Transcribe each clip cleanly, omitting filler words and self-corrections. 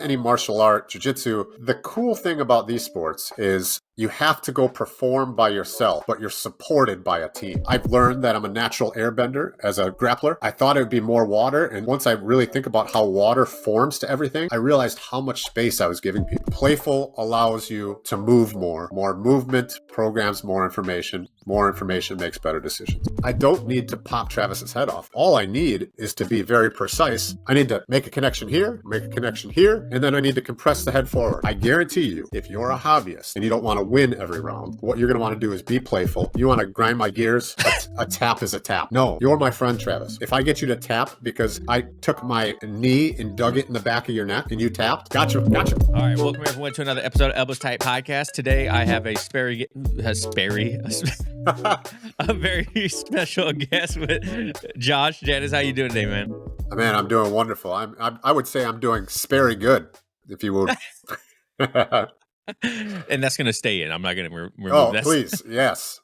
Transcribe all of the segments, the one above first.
any martial art, jiu-jitsu, the cool thing about these sports is you have to go perform by yourself, but you're supported by a team. I've learned that I'm a natural airbender as a grappler. I thought it would be more water, and once I really think about how water forms to everything, I realized how much space I was giving people. Playful allows you to move more. More movement programs more information. More information makes better decisions. I don't need to pop Travis's head off. All I need is to be very precise. I need to make a connection here, make a connection here, and then I need to compress the head forward. I guarantee you, if you're a hobbyist and you don't want to win every round, what you're going to want to do is be playful. You want to grind my gears? A tap is a tap. No, you're my friend, Travis. If I get you to tap because I took my knee and dug it in the back of your neck and you tapped, gotcha. All right, welcome everyone to another episode of Elbows Tight Podcast. Today I have a very special guest with Josh Janis. How you doing today, man? Man, I'm doing wonderful. I would say I'm doing very good, if you would. And that's going to stay in. I'm not going to remove that. Oh, please. Yes.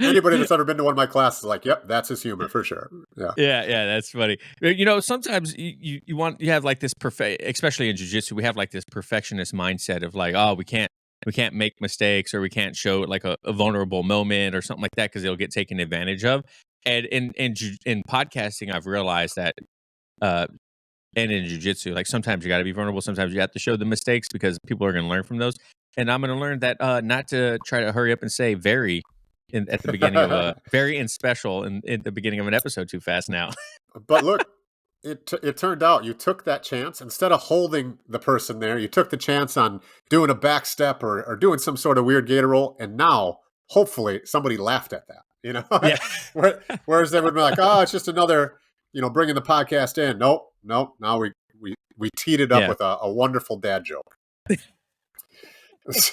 Anybody that's ever been to one of my classes is like, yep, that's his humor for sure. Yeah, that's funny. You know, sometimes you have like this especially in jiu-jitsu, we have like this perfectionist mindset of like, oh, we can't make mistakes, or we can't show like a vulnerable moment or something like that because it'll get taken advantage of. And in podcasting, I've realized that, and in jiu-jitsu, like sometimes you got to be vulnerable. Sometimes you have to show the mistakes because people are going to learn from those. And I'm going to learn that not to try to hurry up and say very at the beginning of a very and special at the beginning of an episode too fast now. But look, it turned out you took that chance. Instead of holding the person there, you took the chance on doing a back step or doing some sort of weird gator roll. And now, hopefully, somebody laughed at that. You know, yeah. Whereas they would be like, oh, it's just another, bringing the podcast in. Nope. Now we teed it up with a wonderful dad joke.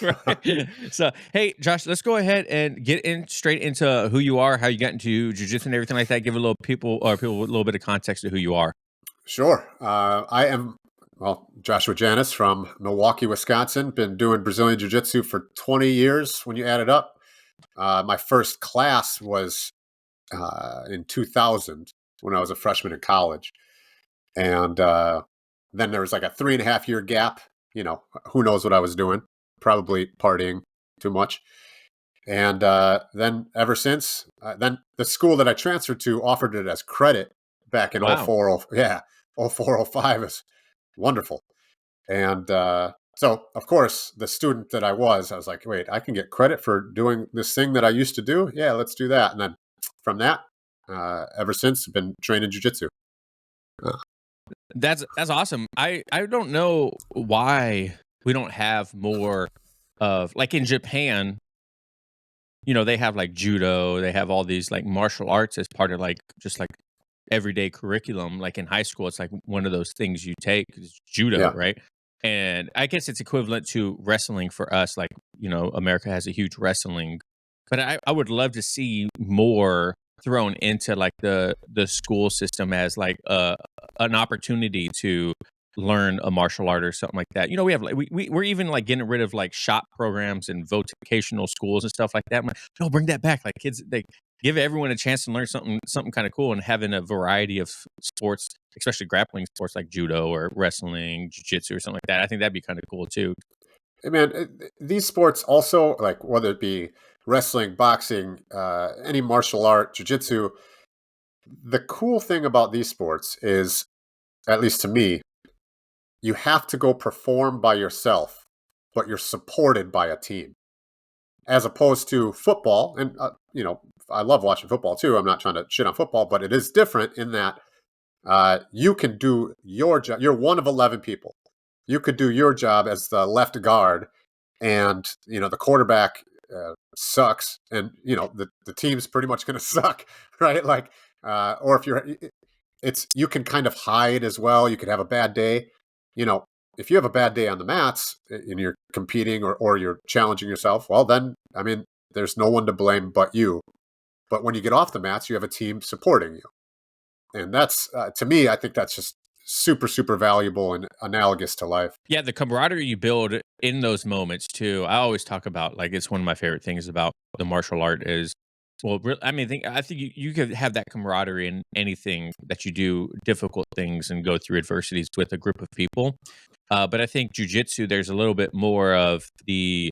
Right. So, hey, Josh, let's go ahead and get straight into who you are, how you got into jiu-jitsu and everything like that. Give people a little bit of context to who you are. Sure. I am, Joshua Janis from Milwaukee, Wisconsin. Been doing Brazilian Jiu-Jitsu for 20 years when you add it up. My first class was in 2000 when I was a freshman in college. And then there was like a 3.5 year gap. Who knows what I was doing? Probably partying too much. And then ever since, then the school that I transferred to offered it as credit back in 0405 is wonderful. And so, of course, the student that I was like, wait, I can get credit for doing this thing that I used to do? Yeah, let's do that. And then from that, ever since, I've been training jiu-jitsu. That's awesome. I don't know why we don't have more of, like in Japan, they have like judo, they have all these like martial arts as part of like just like everyday curriculum. Like in high school, it's like one of those things you take is judo, right? And I guess it's equivalent to wrestling for us. Like, America has a huge wrestling, but I would love to see more thrown into like the school system as like an opportunity to learn a martial art or something like that. We have like we're even like getting rid of like shop programs and vocational schools and stuff like that. I'm like, no, bring that back. Like kids, they give everyone a chance to learn something kind of cool, and having a variety of sports, especially grappling sports like judo or wrestling, jiu-jitsu or something like that. I think that'd be kind of cool too. Hey man, these sports also, like whether it be wrestling, boxing, any martial art, jiu-jitsu, the cool thing about these sports is, at least to me, you have to go perform by yourself, but you're supported by a team. As opposed to football, and I love watching football too. I'm not trying to shit on football, but it is different in that you can do your job. You're one of 11 people. You could do your job as the left guard, and the quarterback sucks, and the team's pretty much going to suck, right? Like, or if you can kind of hide as well. You could have a bad day. If you have a bad day on the mats and you're competing or you're challenging yourself, well, then, there's no one to blame but you. But when you get off the mats, you have a team supporting you. And that's, to me, I think that's just super, super valuable and analogous to life. Yeah, the camaraderie you build in those moments too. I always talk about, like, it's one of my favorite things about the martial art is Well, I mean, I think you could have that camaraderie in anything that you do, difficult things, and go through adversities with a group of people. But I think jujitsu, there's a little bit more of the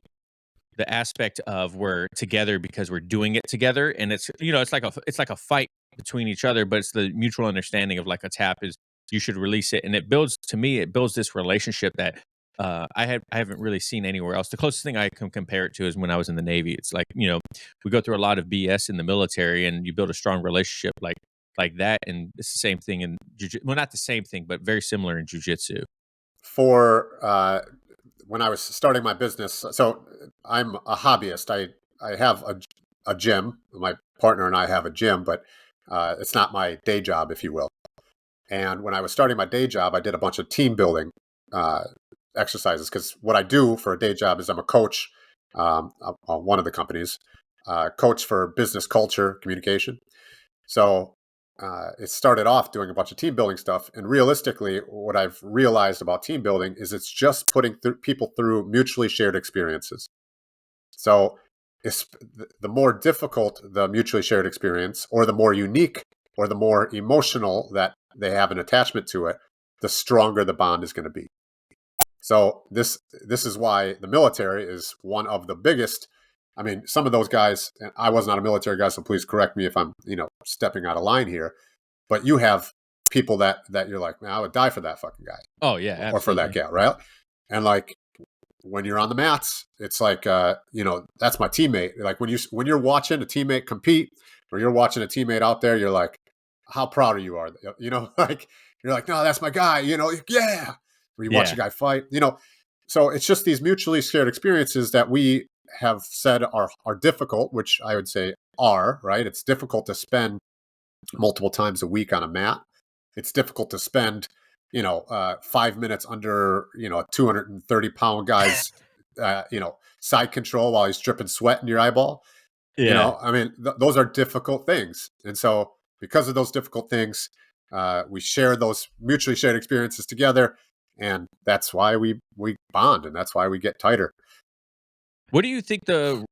aspect of we're together because we're doing it together, and it's like a fight between each other, but it's the mutual understanding of like a tap is you should release it, and it builds this relationship that I haven't really seen anywhere else. The closest thing I can compare it to is when I was in the Navy. It's like, we go through a lot of BS in the military, and you build a strong relationship like that, and it's the same thing in jiu-jitsu. Well, not the same thing, but very similar in jujitsu. For when I was starting my business, so I'm a hobbyist. I have a gym. My partner and I have a gym, but it's not my day job, if you will. And when I was starting my day job, I did a bunch of team building uh, exercises because what I do for a day job is I'm a coach on one of the companies, coach for business culture communication. So it started off doing a bunch of team building stuff. And realistically, what I've realized about team building is it's just putting people through mutually shared experiences. So it's the more difficult the mutually shared experience, or the more unique, or the more emotional that they have an attachment to it, the stronger the bond is going to be. So this is why the military is one of the biggest. I mean, some of those guys, and I was not a military guy, so please correct me if I'm, stepping out of line here. But you have people that you're like, man, I would die for that fucking guy Oh yeah, or for that absolutely. gal, right? And like when you're on the mats, it's like, that's my teammate. Like when you're watching a teammate compete, or you're watching a teammate out there, you're like, how proud of you are, like you're like, no, that's my guy, yeah. Or you watch a Yeah. guy fight, So it's just these mutually shared experiences that we have said are difficult, which I would say are right. It's difficult to spend multiple times a week on a mat. It's difficult to spend, 5 minutes under, a 230-pound guy's, side control while he's dripping sweat in your eyeball. Yeah. I mean, those are difficult things. And so because of those difficult things, we share those mutually shared experiences together. And that's why we bond, and that's why we get tighter. What do you think the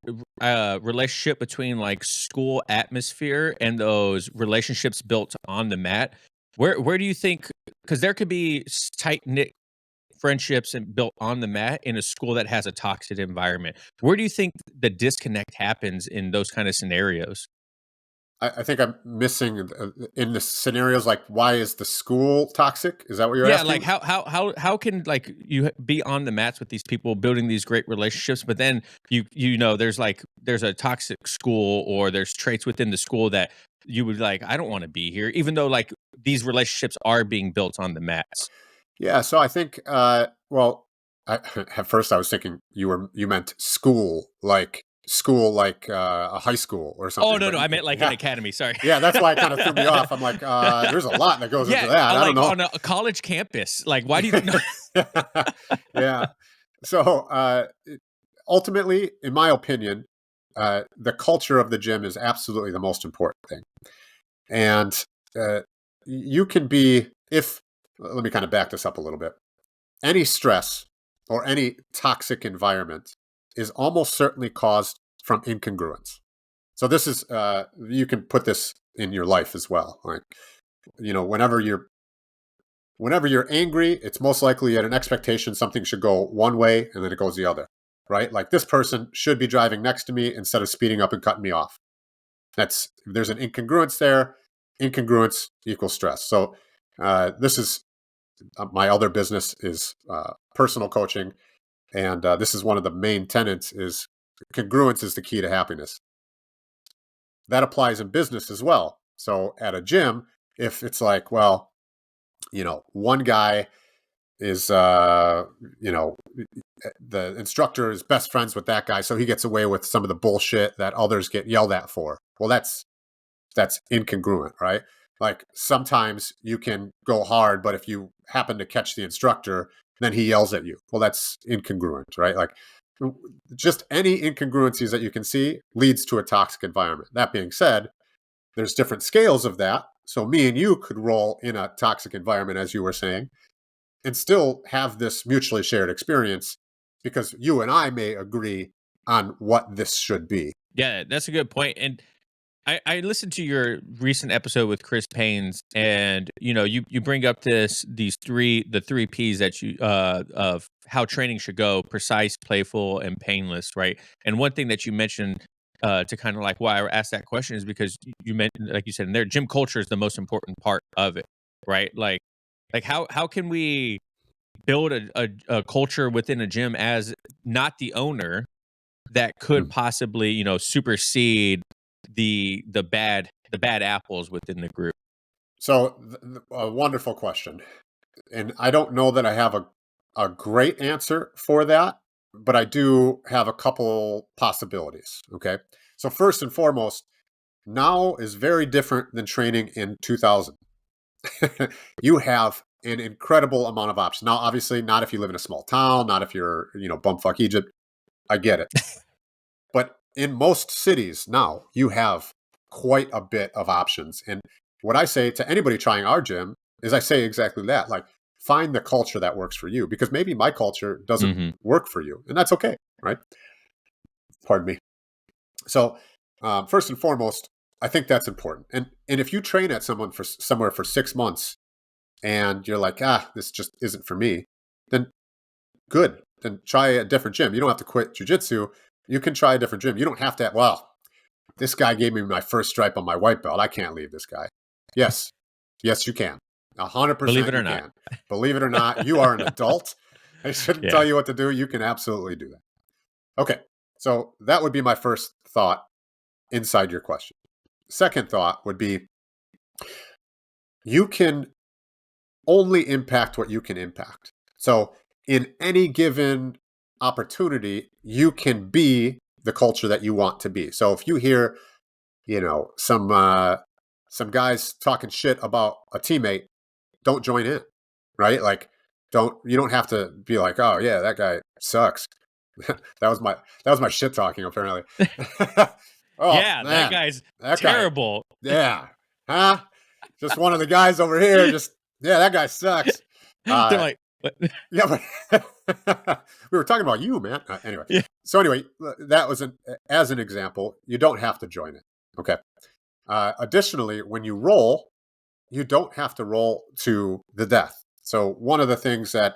relationship between like school atmosphere and those relationships built on the mat? Where do you think? Because there could be tight knit friendships and built on the mat in a school that has a toxic environment. Where do you think the disconnect happens in those kind of scenarios? I think I'm missing in the scenarios, like, why is the school toxic? Is that what you're Yeah, like asking? how can like you be on the mats with these people building these great relationships, but then there's a toxic school or there's traits within the school that you would like, I don't want to be here, even though like these relationships are being built on the mats. Yeah. So I think, well, at first I was thinking you meant school, like a high school or Oh something. no, But no, I meant like an yeah, academy. Sorry. yeah, that's why it kind of threw me off. I'm like, there's a lot that goes into Yeah, that. I don't like know. on a college campus. Like, why do you know? Yeah. So ultimately, in my opinion, the culture of the gym is absolutely the most important thing. And you can be, if, let me kind of back this up a little bit. Any stress or any toxic environment is almost certainly caused from incongruence. So this is, you can put this in your life as well. Like, whenever you're angry, it's most likely you had an expectation something should go one way and then it goes the other, right? Like, this person should be driving next to me instead of speeding up and cutting me off. There's an incongruence there. Incongruence equals stress. So this is my other business is personal coaching, and this is one of the main tenets: is congruence is the key to happiness. That applies in business as well. So at a gym, if it's like, well, one guy is, the instructor is best friends with that guy, so he gets away with some of the bullshit that others get yelled at for. Well, that's incongruent, right? Like, sometimes you can go hard, but if you happen to catch the instructor, then he yells at you. Well, that's incongruent, right? Like, just any incongruencies that you can see leads to a toxic environment. That being said, there's different scales of that. So me and you could roll in a toxic environment, as you were saying, and still have this mutually shared experience, because you and I may agree on what this should be. Yeah, that's a good point. And I listened to your recent episode with Chris Paynes, and you bring up the three P's that you of how training should go: precise, playful, and painless, right? And one thing that you mentioned to kind of like why I asked that question is because you mentioned, like you said in there, gym culture is the most important part of it, right? Like how can we build a culture within a gym as not the owner that could Hmm. possibly, supersede the bad apples within the group? So, a wonderful question. And I don't know that I have a great answer for that, but I do have a couple possibilities. Okay. So, first and foremost, now is very different than training in 2000. You have an incredible amount of options. Now, obviously, not if you live in a small town, not if you're, bumfuck Egypt. I get it. But in most cities now, you have quite a bit of options. And what I say to anybody trying our gym is I say exactly that. Like, find the culture that works for you because maybe my culture doesn't Hmm. work for you. And that's okay. Right. Pardon me. So, first and foremost, I think that's important. And if you train at somewhere for 6 months and you're like, this just isn't for me, then good. Then try a different gym. You don't have to quit jujitsu. You can try a different gym. You don't have to, well, this guy gave me my first stripe on my white belt. I can't leave this guy. Yes. Yes, you can. Believe 100% it or you not. can. Believe it or not, you are an adult. I shouldn't Yeah. tell you what to do. You can absolutely do that. Okay. So that would be my first thought inside your question. Second thought would be you can only impact what you can impact. So in any given opportunity, you can be the culture that you want to be. So if you hear, some guys talking shit about a teammate, don't join in, right? Like, you don't have to be like, oh yeah, that guy sucks. that was my shit talking apparently. Oh Yeah, that man, guy's that guy, terrible. yeah, huh? Just one of the guys over here. Just yeah, that guy sucks. They're Uh, like, what? yeah, but we were talking about you, man. Anyway, Yeah. so anyway, that was as an example. You don't have to join it. Okay. Additionally, when you roll, you don't have to roll to the death. So one of the things that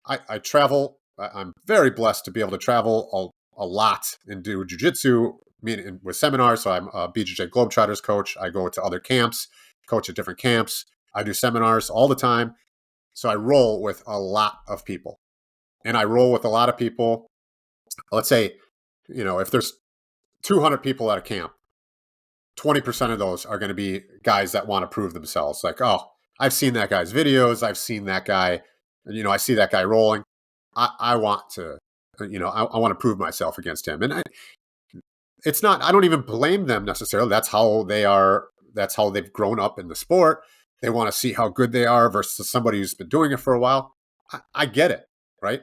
I travel, I'm very blessed to be able to travel a lot and do jujitsu meaning with seminars. So I'm a BJJ Globetrotters coach. I go to other camps, coach at different camps. I do seminars all the time. So I roll with a lot of people. And I roll with a lot of people. Let's say, if there's 200 people at a camp, 20% of those are going to be guys that want to prove themselves. Like, oh, I've seen that guy's videos. I've seen that guy, I see that guy rolling. I want to, I want to prove myself against him. And it's not, I don't even blame them necessarily. That's how they are. That's how they've grown up in the sport. They want to see how good they are versus somebody who's been doing it for a while. I get it. Right.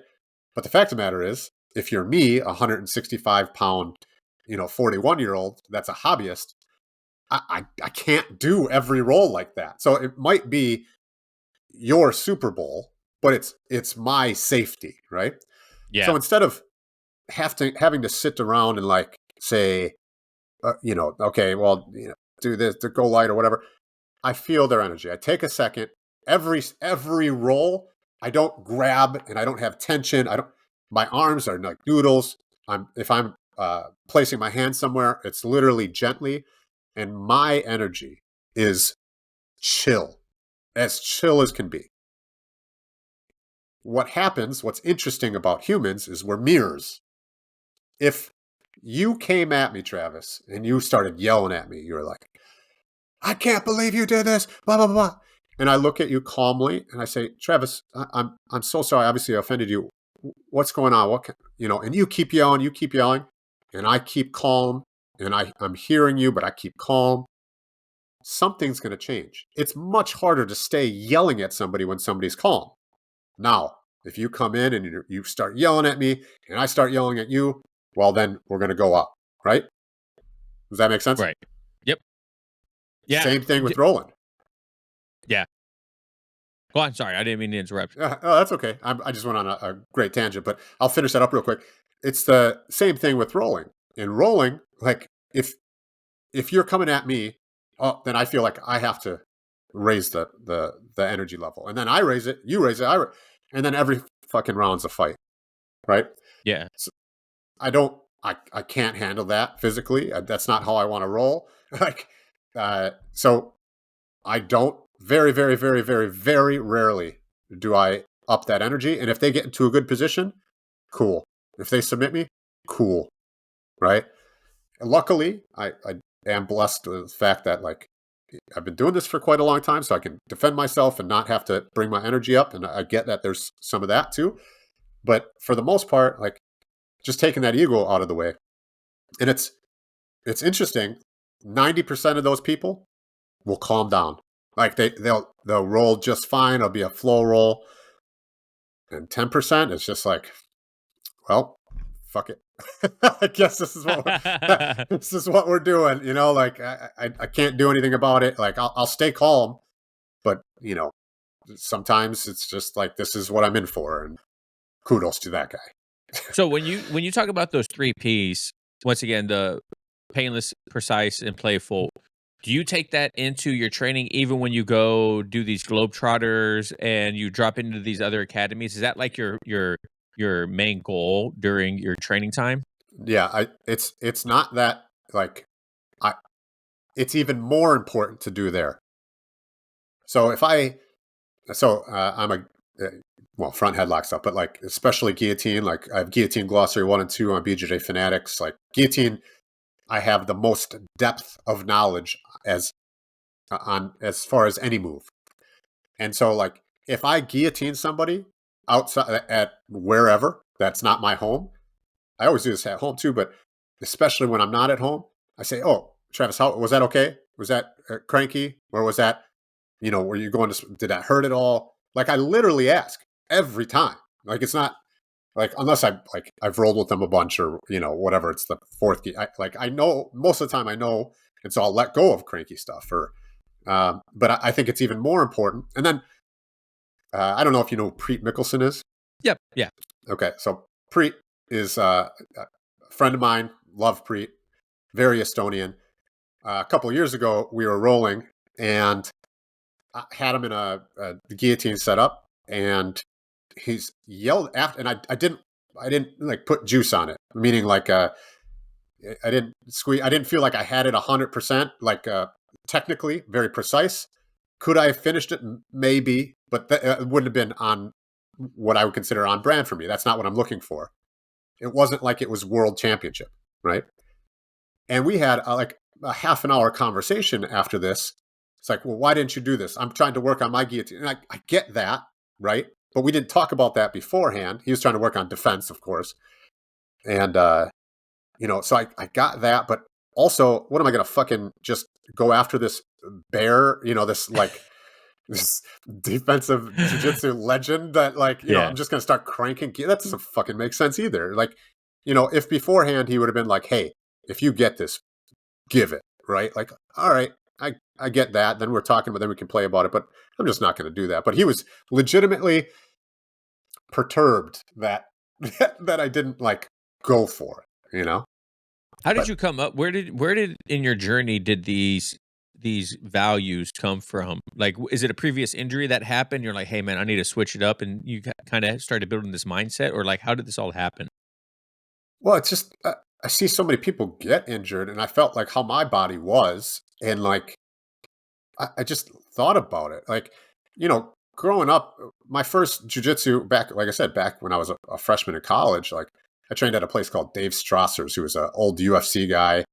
But the fact of the matter is, if you're me, a 165-pound, 41-year-old, that's a hobbyist, I can't do every role like that. So it might be your Super Bowl, but it's my safety, right? Yeah. So instead of having to sit around and like say, okay, well, do this, to go light or whatever. I feel their energy. I take a second. Every roll, I don't grab and I don't have tension. I don't. My arms are like noodles. If I'm placing my hand somewhere, it's literally gently, and my energy is as chill as can be. What happens? What's interesting about humans is we're mirrors. If you came at me, Travis, and you started yelling at me, you were like, I can't believe you did this, blah, blah, blah. And I look at you calmly and I say, Travis, I'm so sorry. Obviously, I offended you. What's going on? And you keep yelling, and I keep calm, and I'm hearing you, but I keep calm. Something's going to change. It's much harder to stay yelling at somebody when somebody's calm. Now, if you come in and you start yelling at me and I start yelling at you, well, then we're going to go up, right? Does that make sense? Right. Yep. Yeah. Same thing with rolling. Yeah. Go on. Sorry, I didn't mean to interrupt. Oh, that's okay. I just went on a great tangent, but I'll finish that up real quick. It's the same thing with rolling. In rolling, like if if you're coming at me, oh, then I feel like I have to raise the energy level, and then I raise it, you raise it, and then every fucking round's a fight, right? Yeah. So I can't handle that physically. That's not how I want to roll. Like, so I don't. Very, very, very, very, very rarely do I up that energy. And if they get into a good position, cool. If they submit me, cool, right? And luckily, I am blessed with the fact that like I've been doing this for quite a long time, so I can defend myself and not have to bring my energy up. And I get that there's some of that too, but for the most part, like just taking that ego out of the way, and it's interesting. 90% of those people will calm down. Like they'll roll just fine. It'll be a flow roll, and 10% is just like, well, fuck it. I guess this is what we're doing. You know, like I can't do anything about it. Like I'll stay calm, but you know, sometimes it's just like this is what I'm in for, and kudos to that guy. So when you talk about those 3 Ps, once again, the painless, precise, and playful, do you take that into your training even when you go do these globetrotters and you drop into these other academies? Is that like your main goal during your training time? Yeah, it's not that like I. It's even more important to do there. So if I I'm a well, front headlock stuff, but like especially guillotine. Like I have guillotine glossary 1 and 2 on BJJ Fanatics. Like guillotine, I have the most depth of knowledge as on as far as any move. And so like if I guillotine somebody outside at wherever that's not my home, I always do this at home too, but especially when I'm not at home, I say, "Oh, Travis, how was that? Okay? Was that cranky, or was that were you going to? Did that hurt at all?" Like I literally ask every time. Like it's not like unless I've rolled with them a bunch or whatever. It's the fourth key. I know most of the time I know, and so I'll let go of cranky stuff. Or but I think it's even more important. And then I don't know if you know who Preet Mickelson is. Yep. Yeah. Okay, so Preet is a friend of mine. Love Preet, very Estonian. A couple of years ago, we were rolling and I had him in a guillotine setup, and he's yelled after, and I didn't like put juice on it, meaning like I didn't squeeze, I didn't feel like I had it 100%, like technically very precise. Could I have finished it? Maybe, but it wouldn't have been on what I would consider on brand for me. That's not what I'm looking for. It wasn't like it was world championship, right? And we had like a half an hour conversation after this. It's like, well, why didn't you do this? I'm trying to work on my guillotine. And I get that, right? But we didn't talk about that beforehand. He was trying to work on defense, of course. And, so I got that. But also, what am I going to fucking just go after this bear, this like this defensive jiu-jitsu legend that like, Yeah. I'm just going to start cranking. That doesn't fucking make sense either. Like, if beforehand he would have been like, hey, if you get this, give it, right? Like, all right, I get that. Then we're talking, but then we can play about it. But I'm just not going to do that. But he was legitimately perturbed that that I didn't like go for it. How did But you come up? Where did in your journey did these values come from? Like, is it a previous injury that happened? You're like, hey man, I need to switch it up, and you kind of started building this mindset, or like, how did this all happen? well, it's just I see so many people get injured, and I felt like how my body was, and like I just thought about it, like growing up, my first jujitsu back, like I said, back when I was a freshman in college, like I trained at a place called Dave Strasser's, who was an old UFC guy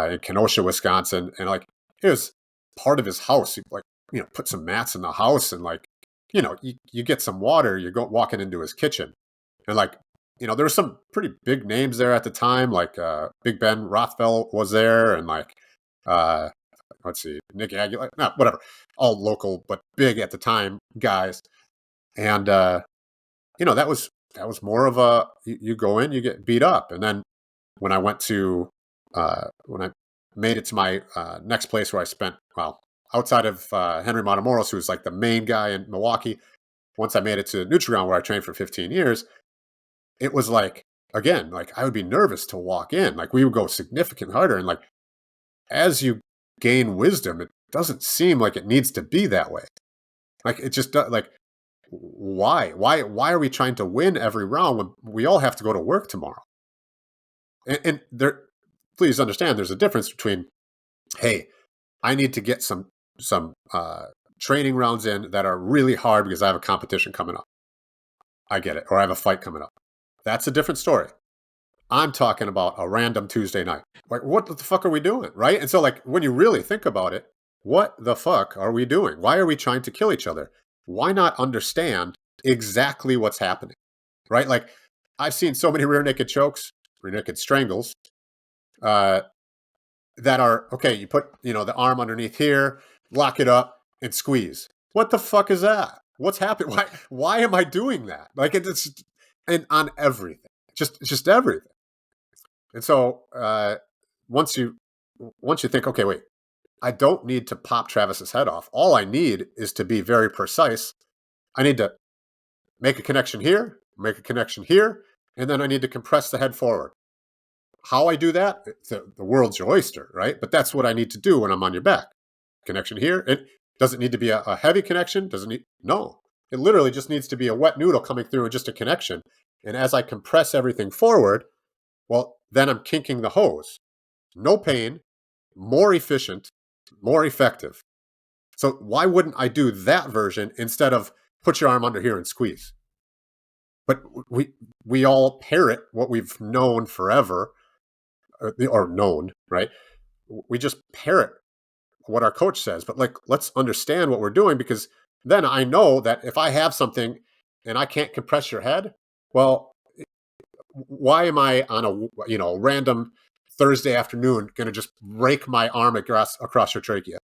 in Kenosha, Wisconsin, and like it was part of his house. He like put some mats in the house, and like you get some water, you go walking into his kitchen, and like there were some pretty big names there at the time, like Big Ben Rothfeld was there, and like uh, let's see, Nick Aguilar, not whatever, all local but big at the time guys, and that was more of a you go in, you get beat up, and then when I went to when I made it to my next place where I spent outside of Henry Matamoros, who was like the main guy in Milwaukee. Once I made it to Nutriground, where I trained for 15 years, it was like again, like I would be nervous to walk in. Like we would go significant harder, and like as you gain wisdom, it doesn't seem like it needs to be that way. Like it just like why are we trying to win every round when we all have to go to work tomorrow? And there, please understand, there's a difference between, hey, I need to get some training rounds in that are really hard because I have a competition coming up. I get it, or I have a fight coming up. That's a different story. I'm talking about a random Tuesday night. Like, what the fuck are we doing, right? And so, like, when you really think about it, what the fuck are we doing? Why are we trying to kill each other? Why not understand exactly what's happening, right? Like, I've seen so many rear naked chokes, rear naked strangles, uh, that are okay. You put the arm underneath here, lock it up, and squeeze. What the fuck is that? What's happening? Why am I doing that? Like it's and on everything, just everything. And so once you think, okay, wait, I don't need to pop Travis's head off. All I need is to be very precise. I need to make a connection here, make a connection here, and then I need to compress the head forward. How I do that, the world's your oyster, right? But that's what I need to do when I'm on your back. Connection here. It doesn't need to be a heavy connection. No. It literally just needs to be a wet noodle coming through and just a connection. And as I compress everything forward, well, then I'm kinking the hose. No pain, more efficient, more effective. So why wouldn't I do that version instead of put your arm under here and squeeze? But we all parrot what we've known forever, or known, right? We just parrot what our coach says. But like, let's understand what we're doing, because then I know that if I have something and I can't compress your head, well, why am I on a random Thursday afternoon going to just break my arm across your trachea?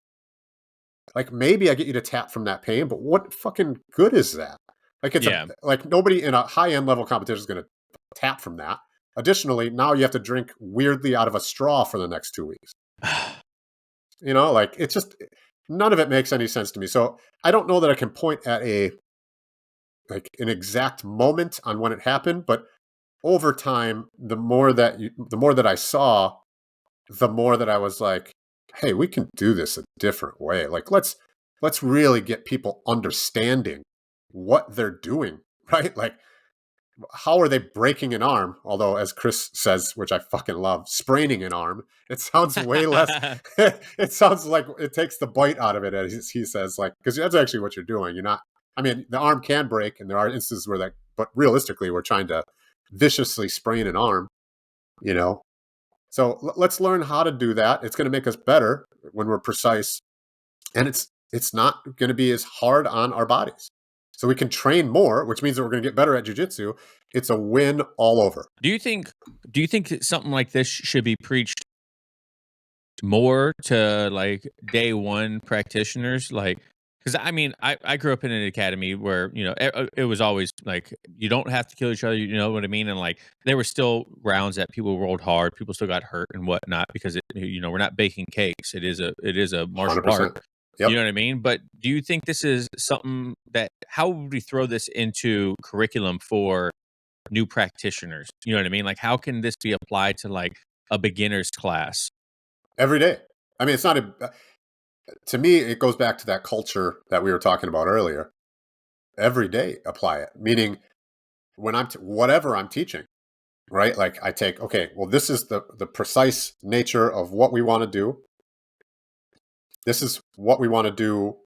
Like, maybe I get you to tap from that pain, but what fucking good is that? Like, like nobody in a high end level competition is going to tap from that. Additionally, now you have to drink weirdly out of a straw for the next 2 weeks. Like, it's just, none of it makes any sense to me. So I don't know that I can point at an exact moment on when it happened, but over time, the more that I saw, the more that I was like, hey, we can do this a different way. Like, let's really get people understanding what they're doing, right? Like, how are they breaking an arm? Although, as Chris says, which I fucking love, spraining an arm. It sounds way less. It sounds like it takes the bite out of it, as he says, like, because that's actually what you're doing. You're not. I mean, the arm can break, and there are instances where but realistically, we're trying to viciously sprain an arm. So let's learn how to do that. It's going to make us better when we're precise, and it's not going to be as hard on our bodies. So we can train more, which means that we're going to get better at jiu-jitsu. It's a win all over. Do you think that something like this should be preached more to like day one practitioners? Like, because I mean, I grew up in an academy where it was always like you don't have to kill each other. You know what I mean? And like there were still rounds that people rolled hard, people still got hurt and whatnot because we're not baking cakes. It is a martial 100%. art. Yep. You know what I mean? But do you think this is something that how would we throw this into curriculum for new practitioners? You know what I mean? Like how can this be applied to like a beginner's class? Every day. I mean, it's not to me, it goes back to that culture that we were talking about earlier. Every day, apply it. Meaning, when whatever I'm teaching, right? Like I take, okay, well, this is the precise nature of what we want to do. This is what we want to do.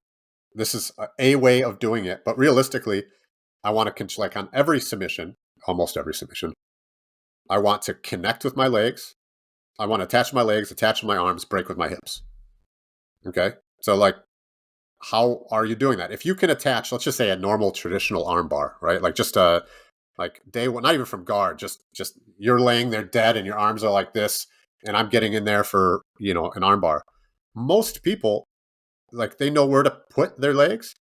This is a way of doing it. But realistically, I want to, like on every submission, almost every submission, I want to connect with my legs. I want to attach my legs, attach my arms, break with my hips. Okay. So like, how are you doing that? If you can attach, let's just say a normal traditional arm bar, right? Like just like day one, not even from guard, just you're laying there dead and your arms are like this, and I'm getting in there for, an arm bar. Most people, like, they know where to put their legs,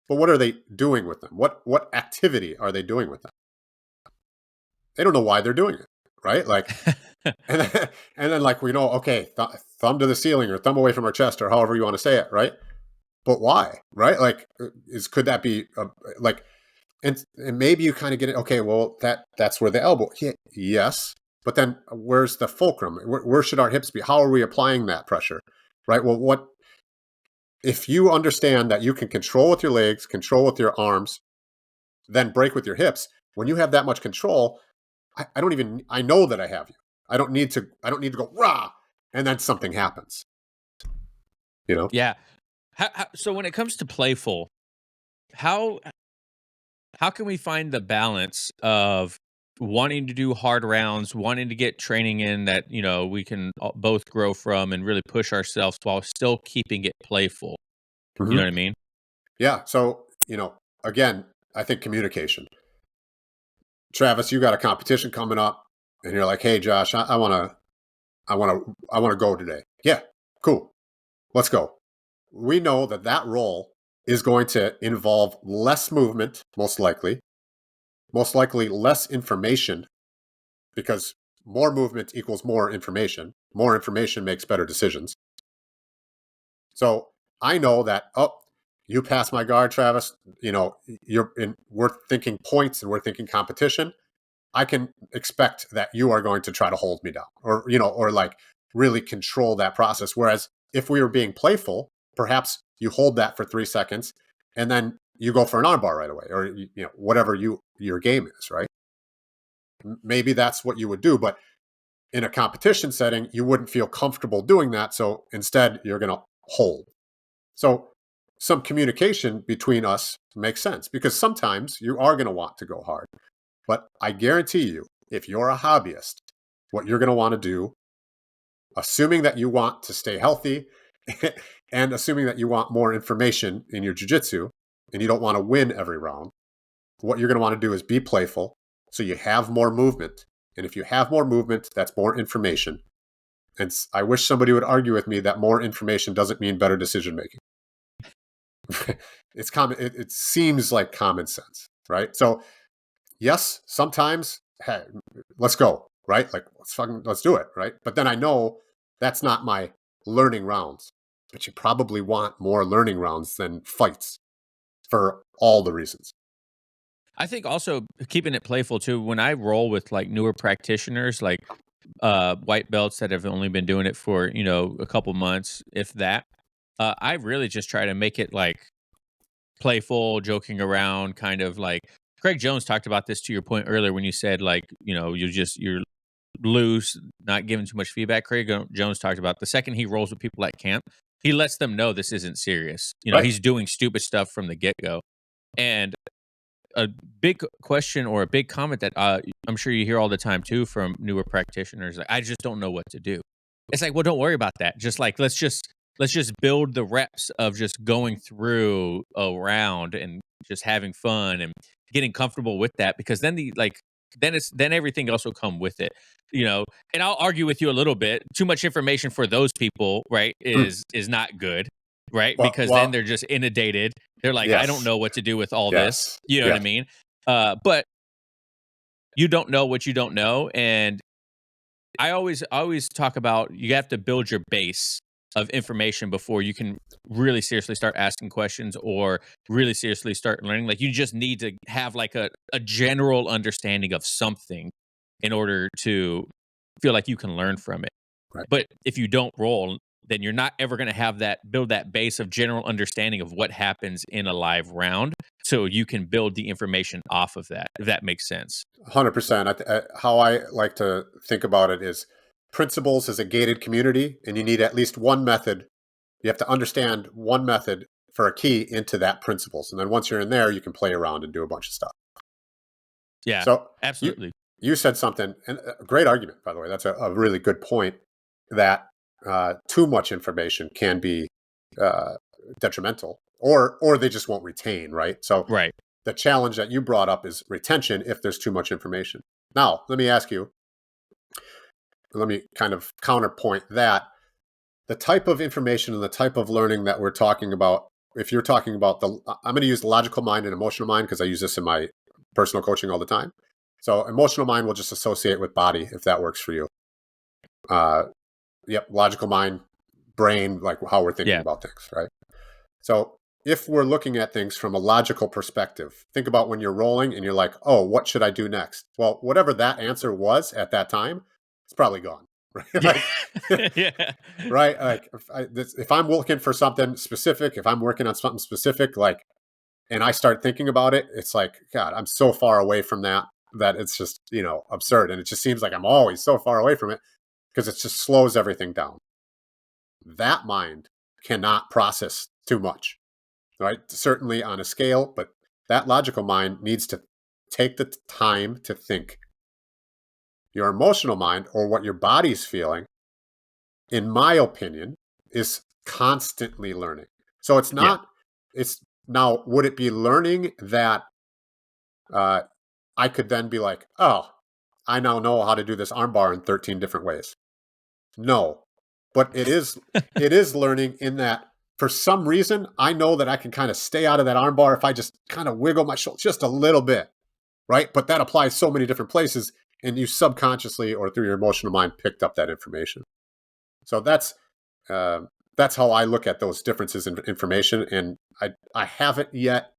but what are they doing with them? What activity are they doing with them? They don't know why they're doing it, right? Like, and then like, okay, thumb to the ceiling or thumb away from our chest or however you want to say it, right? But why, right? Like, could that be like, and maybe you kind of get it. Okay, well, that's where the elbow. Yes, But then where's the fulcrum? Where should our hips be? How are we applying that pressure? Right? Well, what if you understand that you can control with your legs, control with your arms, then break with your hips? When you have that much control, I don't even, I know that I have you. I don't need to go rah, and then something happens. You know? Yeah. So when it comes to Playful, how can we find the balance of wanting to do hard rounds, wanting to get training in that, we can both grow from and really push ourselves while still keeping it playful? You know Mhm. what I mean? Yeah. So, again, I think communication. Travis, you got a competition coming up, and you're like, "Hey, Josh, I want to go today." Yeah, cool. Let's go. We know that that role is going to involve less movement, most likely less information, because more movement equals more information. More information makes better decisions. So I know that, oh, you pass my guard, Travis. We're thinking points and we're thinking competition. I can expect that you are going to try to hold me down, or like really control that process. Whereas if we were being playful, perhaps you hold that for 3 seconds and then you go for an armbar right away, or whatever your game is, right? Maybe that's what you would do, but in a competition setting, you wouldn't feel comfortable doing that. So instead, you're going to hold. So some communication between us makes sense, because sometimes you are going to want to go hard. But I guarantee you, if you're a hobbyist, what you're going to want to do, assuming that you want to stay healthy and assuming that you want more information in your jiu-jitsu and you don't want to win every round, what you're going to want to do is be playful so you have more movement. And if you have more movement, that's more information. And I wish somebody would argue with me that more information doesn't mean better decision making. It's common. It seems like common sense, right? So yes, sometimes, hey, let's go, right? Like let's do it, right? But then I know that's not my learning rounds. But you probably want more learning rounds than fights for all the reasons. I think also keeping it playful too. When I roll with like newer practitioners, like white belts that have only been doing it for a couple months, if that, I really just try to make it like playful, joking around, kind of like Craig Jones talked about this to your point earlier when you said like you're loose, not giving too much feedback. Craig Jones talked about the second he rolls with people at camp, he lets them know this isn't serious. Right. He's doing stupid stuff from the get go. And a big question or a big comment that I'm sure you hear all the time too from newer practitioners, like, I just don't know what to do. It's like, well, don't worry about that. Just like let's just build the reps of just going through a round and just having fun and getting comfortable with that, because then then everything else will come with it. And I'll argue with you a little bit. Too much information for those people, right, Hmm. is not good, right? Because then Well, they're just inundated. They're like, I don't yes, know what to do with all this. yes, You know what I yes, mean? But you don't know what you don't know. And I always talk about, you have to build your base of information before you can really seriously start asking questions or really seriously start learning. Like, you just need to have like a general understanding of something in order to feel like you can learn from it. right. But if you don't roll, then you're not ever going to have build that base of general understanding of what happens in a live round. So you can build the information off of that, if that makes sense. 100%. How I like to think about it is principles is a gated community, and you need at least one method. You have to understand one method for a key into that principles. And then once you're in there, you can play around and do a bunch of stuff. Yeah, So you absolutely. you said something, and a great argument, by the way. That's a really good point, that too much information can be uh, detrimental, or they just won't retain, right? So Right. the challenge that you brought up is retention if there's too much information. Now, let me ask you, let me kind of counterpoint that. The type of information and the type of learning that we're talking about, if you're talking about I'm going to use the logical mind and emotional mind because I use this in my personal coaching all the time. So emotional mind will just associate with body if that works for you. Uh, yep, logical mind, brain, like how we're thinking Yeah. about things, right? So if we're looking at things from a logical perspective, think about when you're rolling and you're like, oh, what should I do next? Well, whatever that answer was at that time, it's probably gone. Right? Yeah. Like, Yeah. right? Like if I'm looking for something specific, if I'm working on something specific, like, and I start thinking about it, it's like, God, I'm so far away from that it's just, absurd. And it just seems like I'm always so far away from it because it just slows everything down. That mind cannot process too much, right? Certainly on a scale, but that logical mind needs to take the time to think. Your emotional mind, or what your body's feeling, in my opinion, is constantly learning. So it's Yeah. not, it's now, would it be learning that uh, I could then be like, oh, I now know how to do this armbar in 13 different ways? No, but it is learning in that for some reason, I know that I can kind of stay out of that armbar if I just kind of wiggle my shoulder just a little bit, right? But that applies so many different places, and you subconsciously or through your emotional mind picked up that information. So uh, that's how I look at those differences in information, and I haven't yet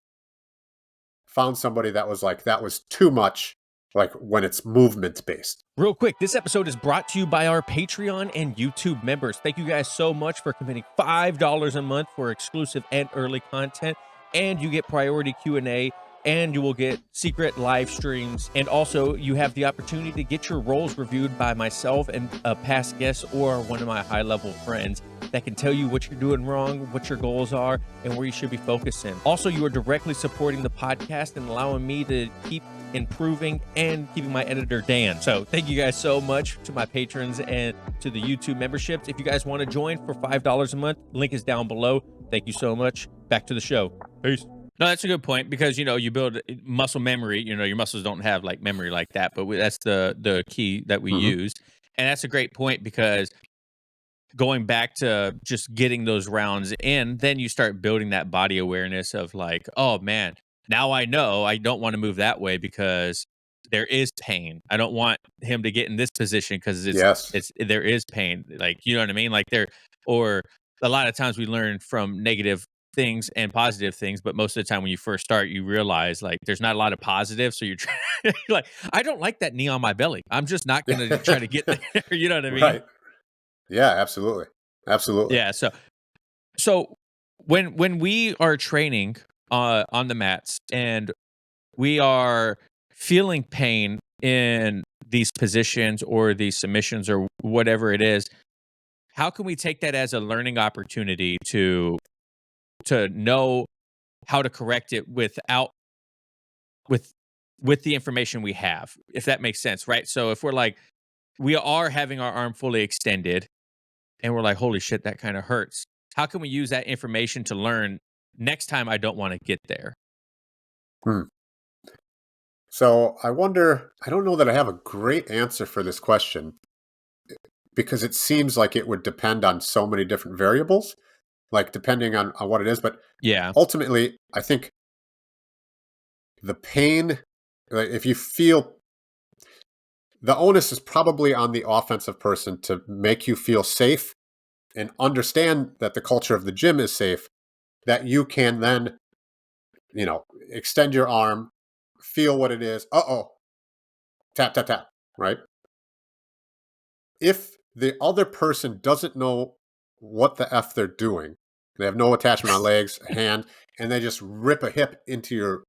found somebody that was like that was too much, like when it's movement based. Real quick, this episode is brought to you by our Patreon and YouTube members. Thank you guys so much for committing $5 a month for exclusive and early content, and you get priority Q&A, and you will get secret live streams, and also you have the opportunity to get your roles reviewed by myself and a past guest or one of my high-level friends that can tell you what you're doing wrong, what your goals are, and where you should be focusing. Also, you are directly supporting the podcast and allowing me to keep improving and keeping my editor Dan. So thank you guys so much to my patrons and to the YouTube memberships. If you guys want to join for $5 a month, link is down below. Thank you so much. Back to the show. Peace. No, that's a good point because, you build muscle memory. Your muscles don't have like memory like that, but that's the key that we use. And that's a great point because going back to just getting those rounds in, then you start building that body awareness of like, oh man, now I know I don't want to move that way because there is pain. I don't want him to get in this position because Yes. there is pain. Like, you know what I mean? Like or a lot of times we learn from negative things and positive things, but most of the time when you first start, you realize like there's not a lot of positive. So you're like, I don't like that knee on my belly. I'm just not going to try to get there. You know what I mean? Right. Yeah, absolutely. Absolutely. Yeah. So when we are training on the mats and we are feeling pain in these positions or these submissions or whatever it is, how can we take that as a learning opportunity to know how to correct it with the information we have, if that makes sense, right? So if we're like we are having our arm fully extended and we're like, holy shit, that kind of hurts. How can we use that information to learn next time I don't want to get there? Hmm. So I wonder, I don't know that I have a great answer for this question because it seems like it would depend on so many different variables, like depending on what it is. But Yeah. ultimately, I think the pain, like if you feel the onus is probably on the offensive person to make you feel safe and understand that the culture of the gym is safe, that you can then, extend your arm, feel what it is. Uh-oh, tap, tap, tap, right? If the other person doesn't know what the F they're doing, they have no attachment on legs, hand, and they just rip a hip into your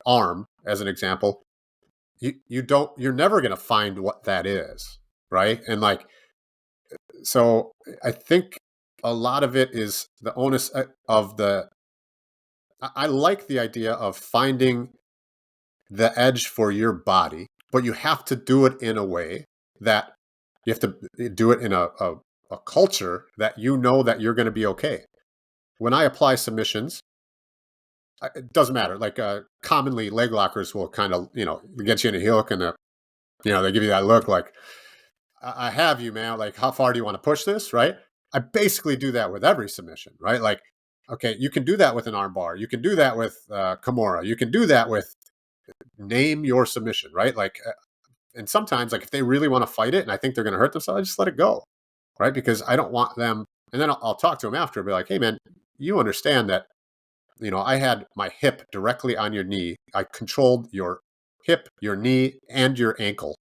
arm, as an example, you're never going to find what that is, right? And like, so I think a lot of it is the onus of I like the idea of finding the edge for your body, but you have to do it in a way that you have to do it in a culture that you know that you're going to be okay. When I apply submissions, it doesn't matter. Like commonly, leg lockers will kind of get you in a hook, and they give you that look like I have you, man. Like, how far do you want to push this? Right? I basically do that with every submission, right? Like, okay, you can do that with an armbar. You can do that with Kimura. You can do that with name your submission, right? Like, and sometimes, like, if they really want to fight it and I think they're going to hurt themselves, I just let it go, right? Because I don't want them. And then I'll talk to them after and be like, hey, man, you understand that I had my hip directly on your knee. I controlled your hip, your knee, and your ankle.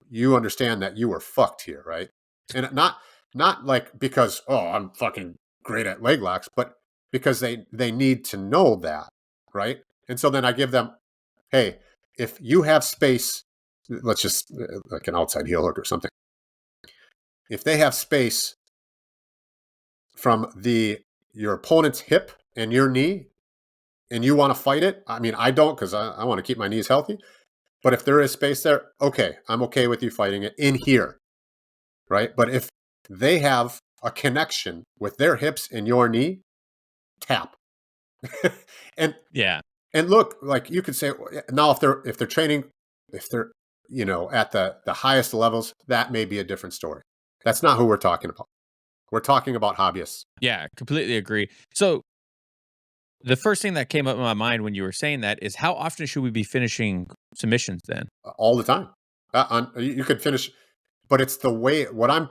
You understand that you were fucked here, right? And not like because, oh, I'm fucking great at leg locks, but because they need to know that, right? And so then I give them, hey, if you have space, let's just like an outside heel hook or something. If they have space from your opponent's hip and your knee, and you want to fight it, I mean, I don't, because I want to keep my knees healthy. But if there is space there, okay, I'm okay with you fighting it in here, right? But if they have a connection with their hips and your knee, tap. and Yeah. and look, like you could say now, if they're training, if they're at the highest levels, that may be a different story. That's not who we're talking about. We're talking about hobbyists. Yeah, completely agree. So the first thing that came up in my mind when you were saying that is how often should we be finishing submissions then? All the time. You could finish, but it's the way. What I'm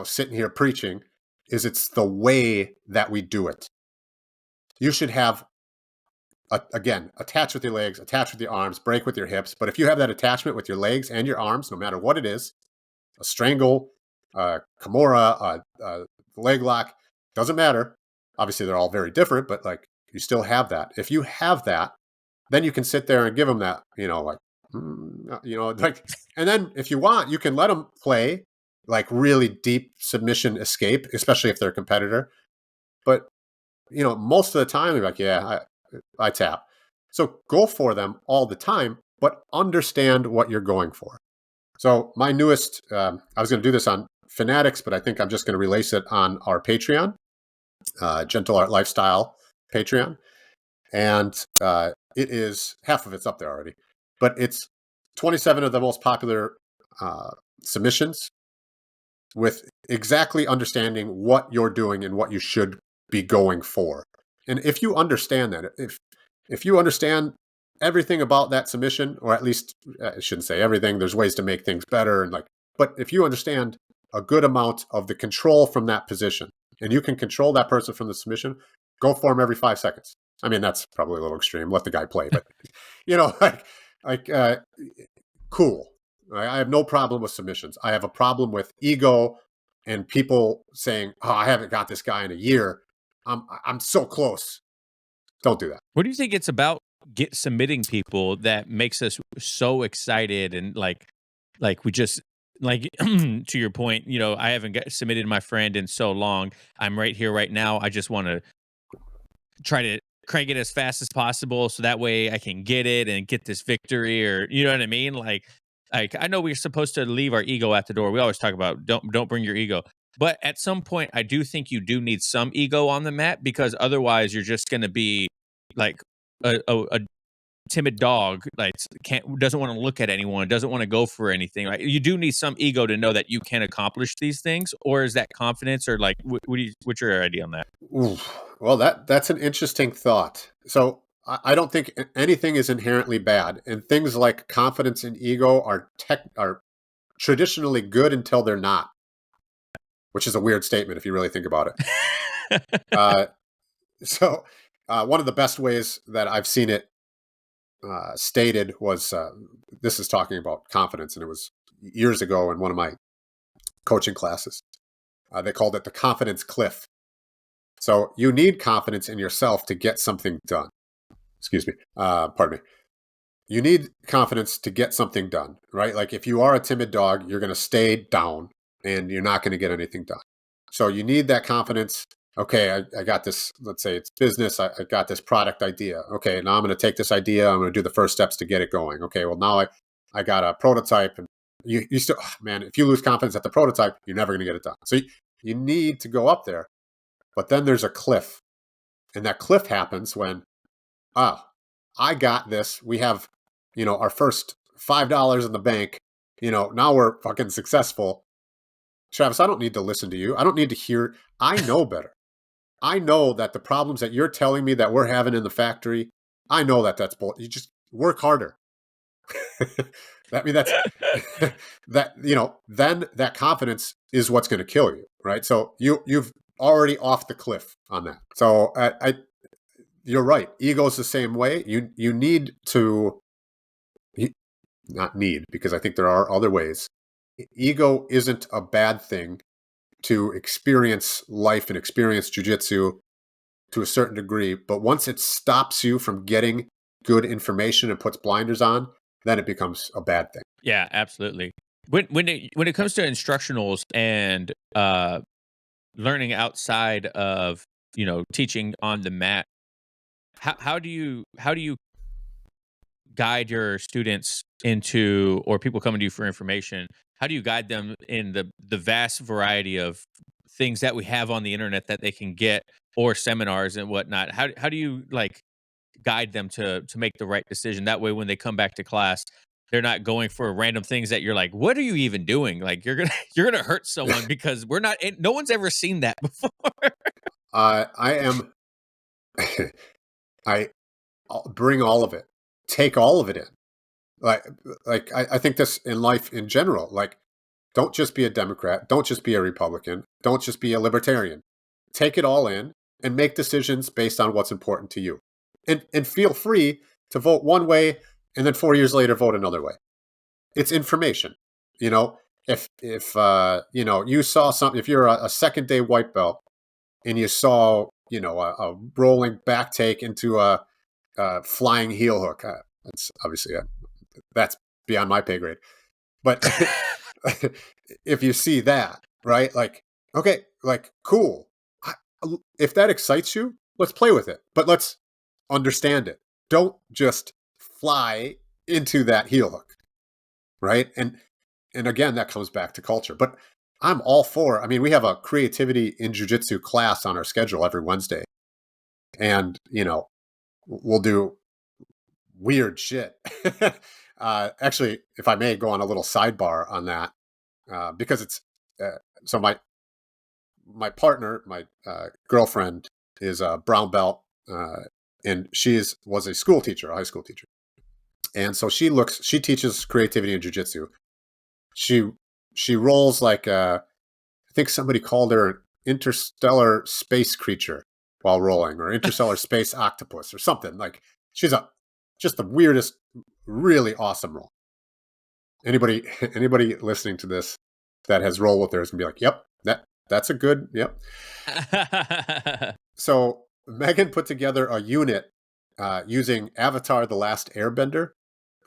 sitting here preaching is it's the way that we do it. You should have again, attach with your legs, attach with your arms, break with your hips. But if you have that attachment with your legs and your arms, no matter what it is, a strangle, Kimura, leg lock, doesn't matter. Obviously, they're all very different, but like you still have that. If you have that, then you can sit there and give them that, like, and then if you want, you can let them play like really deep submission escape, especially if they're a competitor. But most of the time, they're like, yeah, I tap. So go for them all the time, but understand what you're going for. So my newest, I was going to do this on Fanatics, but I think I'm just going to release it on our Patreon, Gentle Art Lifestyle Patreon. And it is, half of it's up there already, but it's 27 of the most popular submissions with exactly understanding what you're doing and what you should be going for. And if you understand that, if you understand everything about that submission, or at least I shouldn't say everything, there's ways to make things better, but if you understand a good amount of the control from that position, and you can control that person from the submission, go for them every 5 seconds. I mean, that's probably a little extreme. Let the guy play, but like cool. I have no problem with submissions. I have a problem with ego and people saying, "Oh, I haven't got this guy in a year. I'm so close." Don't do that. What do you think it's about submitting people that makes us so excited and like we just like to your point, I haven't submitted my friend in so long. I'm right here right now. I just want to try to crank it as fast as possible so that way I can get it and get this victory, or you know what I mean? Like I know we're supposed to leave our ego at the door. We always talk about don't bring your ego. But at some point I do think you do need some ego on the mat, because otherwise you're just going to be like a timid dog, like doesn't want to look at anyone, doesn't want to go for anything. Right? You do need some ego to know that you can accomplish these things, or is that confidence, or like what's your idea on that? Ooh, well, that's an interesting thought. So I don't think anything is inherently bad, and things like confidence and ego are traditionally good until they're not, which is a weird statement if you really think about it. So one of the best ways that I've seen it stated was this is talking about confidence, and it was years ago in one of my coaching classes. They called it the confidence cliff. So you need confidence in yourself to get something done. Excuse me. Pardon me. You need confidence to get something done, right? Like if you are a timid dog, you're going to stay down and you're not going to get anything done. So you need that confidence. Okay, I got this. Let's say it's business. I got this product idea. Okay, now I'm going to take this idea. I'm going to do the first steps to get it going. Okay, well now I got a prototype, and you still, oh, man, if you lose confidence at the prototype, you're never going to get it done. So you need to go up there, but then there's a cliff, and that cliff happens when I got this. We have our first $5 in the bank. Now we're fucking successful. Travis, I don't need to listen to you. I don't need to hear. I know better. I know that the problems that you're telling me that we're having in the factory, I know that that's bull. You just work harder. That's that, then that confidence is what's going to kill you, right? So you've already off the cliff on that. So you're right. Ego's the same way. You need to, not need, because I think there are other ways. Ego isn't a bad thing to experience life and experience jujitsu to a certain degree. But once it stops you from getting good information and puts blinders on, then it becomes a bad thing. Yeah, absolutely. When it comes to instructionals and learning outside of teaching on the mat, how do you guide your students into, or people coming to you for information, how do you guide them in the vast variety of things that we have on the internet that they can get, or seminars and whatnot? How do you like guide them to make the right decision? That way when they come back to class, they're not going for random things that you're like, what are you even doing? Like you're gonna you're gonna hurt someone because no one's ever seen that before. I am, I I'll bring all of it, take all of it in. Like, I think this in life in general. Like, don't just be a Democrat. Don't just be a Republican. Don't just be a libertarian. Take it all in and make decisions based on what's important to you. And feel free to vote one way and then 4 years later vote another way. It's information. You know, if you saw something, if you're a second day white belt and you saw a rolling back take into a flying heel hook, that's obviously that's beyond my pay grade. But if you see that, right, like, okay, like, cool. If that excites you, let's play with it, but let's understand it. Don't just fly into that heel hook, right? And again, that comes back to culture. But I'm all for. I mean, we have a creativity in jiu-jitsu class on our schedule every Wednesday, and we'll do weird shit. Actually, if I may go on a little sidebar on that, because it's so my partner, my girlfriend, is a brown belt, and was a school teacher, a high school teacher, and so she teaches creativity in jiu-jitsu. She rolls like I think somebody called her an interstellar space creature while rolling, or interstellar space octopus, or something. Like, she's just the weirdest, really awesome roll. Anybody listening to this that has rolled with her is gonna be like, yep, that's a good, yep. So Megan put together a unit using Avatar: The Last Airbender.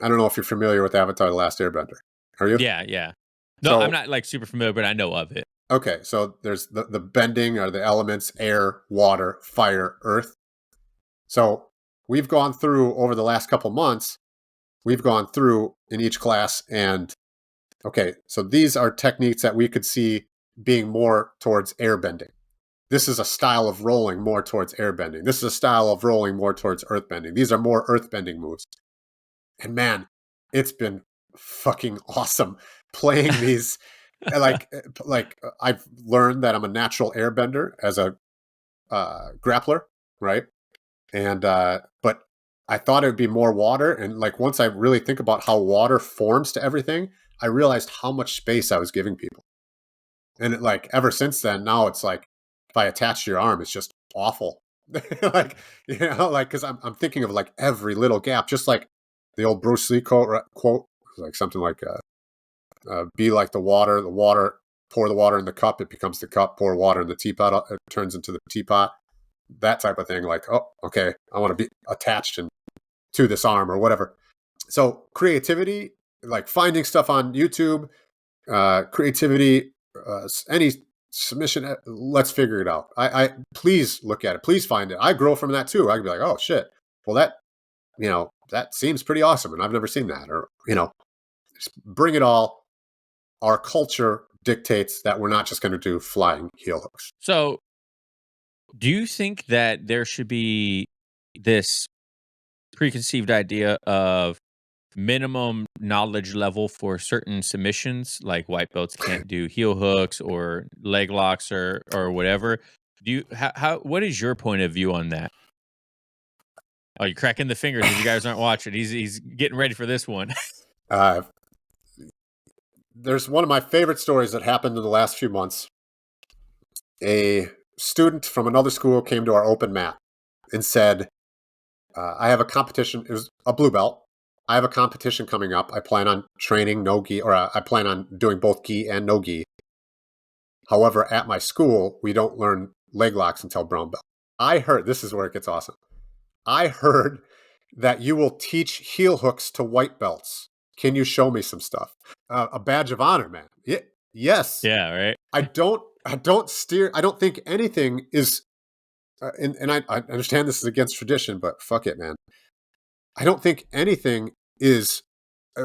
I don't know if you're familiar with Avatar: The Last Airbender. Are you? Yeah, yeah. No, I'm So not like super familiar, but I know of it. okay, so there's the bending, or the elements: air, water, fire, earth. So we've gone through, over the last couple months, we've gone through in each class, and okay, so these are techniques that we could see being more towards airbending. This is a style of rolling more towards airbending. This is a style of rolling more towards earthbending. These are more earthbending moves. And man, it's been fucking awesome playing these. like I've learned that I'm a natural airbender as a grappler, right? And but I thought it would be more water, and like, once I really think about how water forms to everything, I realized how much space I was giving people. And like, ever since then, now it's like, if I attach to your arm, it's just awful. Like, like, because I'm thinking of like every little gap, just like the old Bruce Lee quote, like something like be like the water, pour the water in the cup, it becomes the cup, pour water in the teapot, it turns into the teapot. That type of thing. Like, oh, okay, I want to be attached to this arm or whatever. So creativity, like finding stuff on YouTube, creativity, any submission, let's figure it out. I please look at it, please find it. I grow from that too. I can be like, oh shit, well, that seems pretty awesome, and I've never seen that. Or just bring it all. Our culture dictates that we're not just going to do flying heel hooks. So, do you think that there should be this preconceived idea of minimum knowledge level for certain submissions, like white belts can't do heel hooks or leg locks or whatever? Do you how what is your point of view on that? Oh, you're cracking the fingers if you guys aren't watching. He's getting ready for this one. Uh, there's one of my favorite stories that happened in the last few months. A student from another school came to our open mat and said, I have a competition. It was a blue belt. I have a competition coming up. I plan on training no gi, or I plan on doing both gi and no gi. However, at my school, we don't learn leg locks until brown belt. I heard, this is where it gets awesome. I heard that you will teach heel hooks to white belts. Can you show me some stuff? A badge of honor, man. Yes. Yeah, right. I don't think anything is, and I understand this is against tradition, but fuck it, man. I don't think anything is,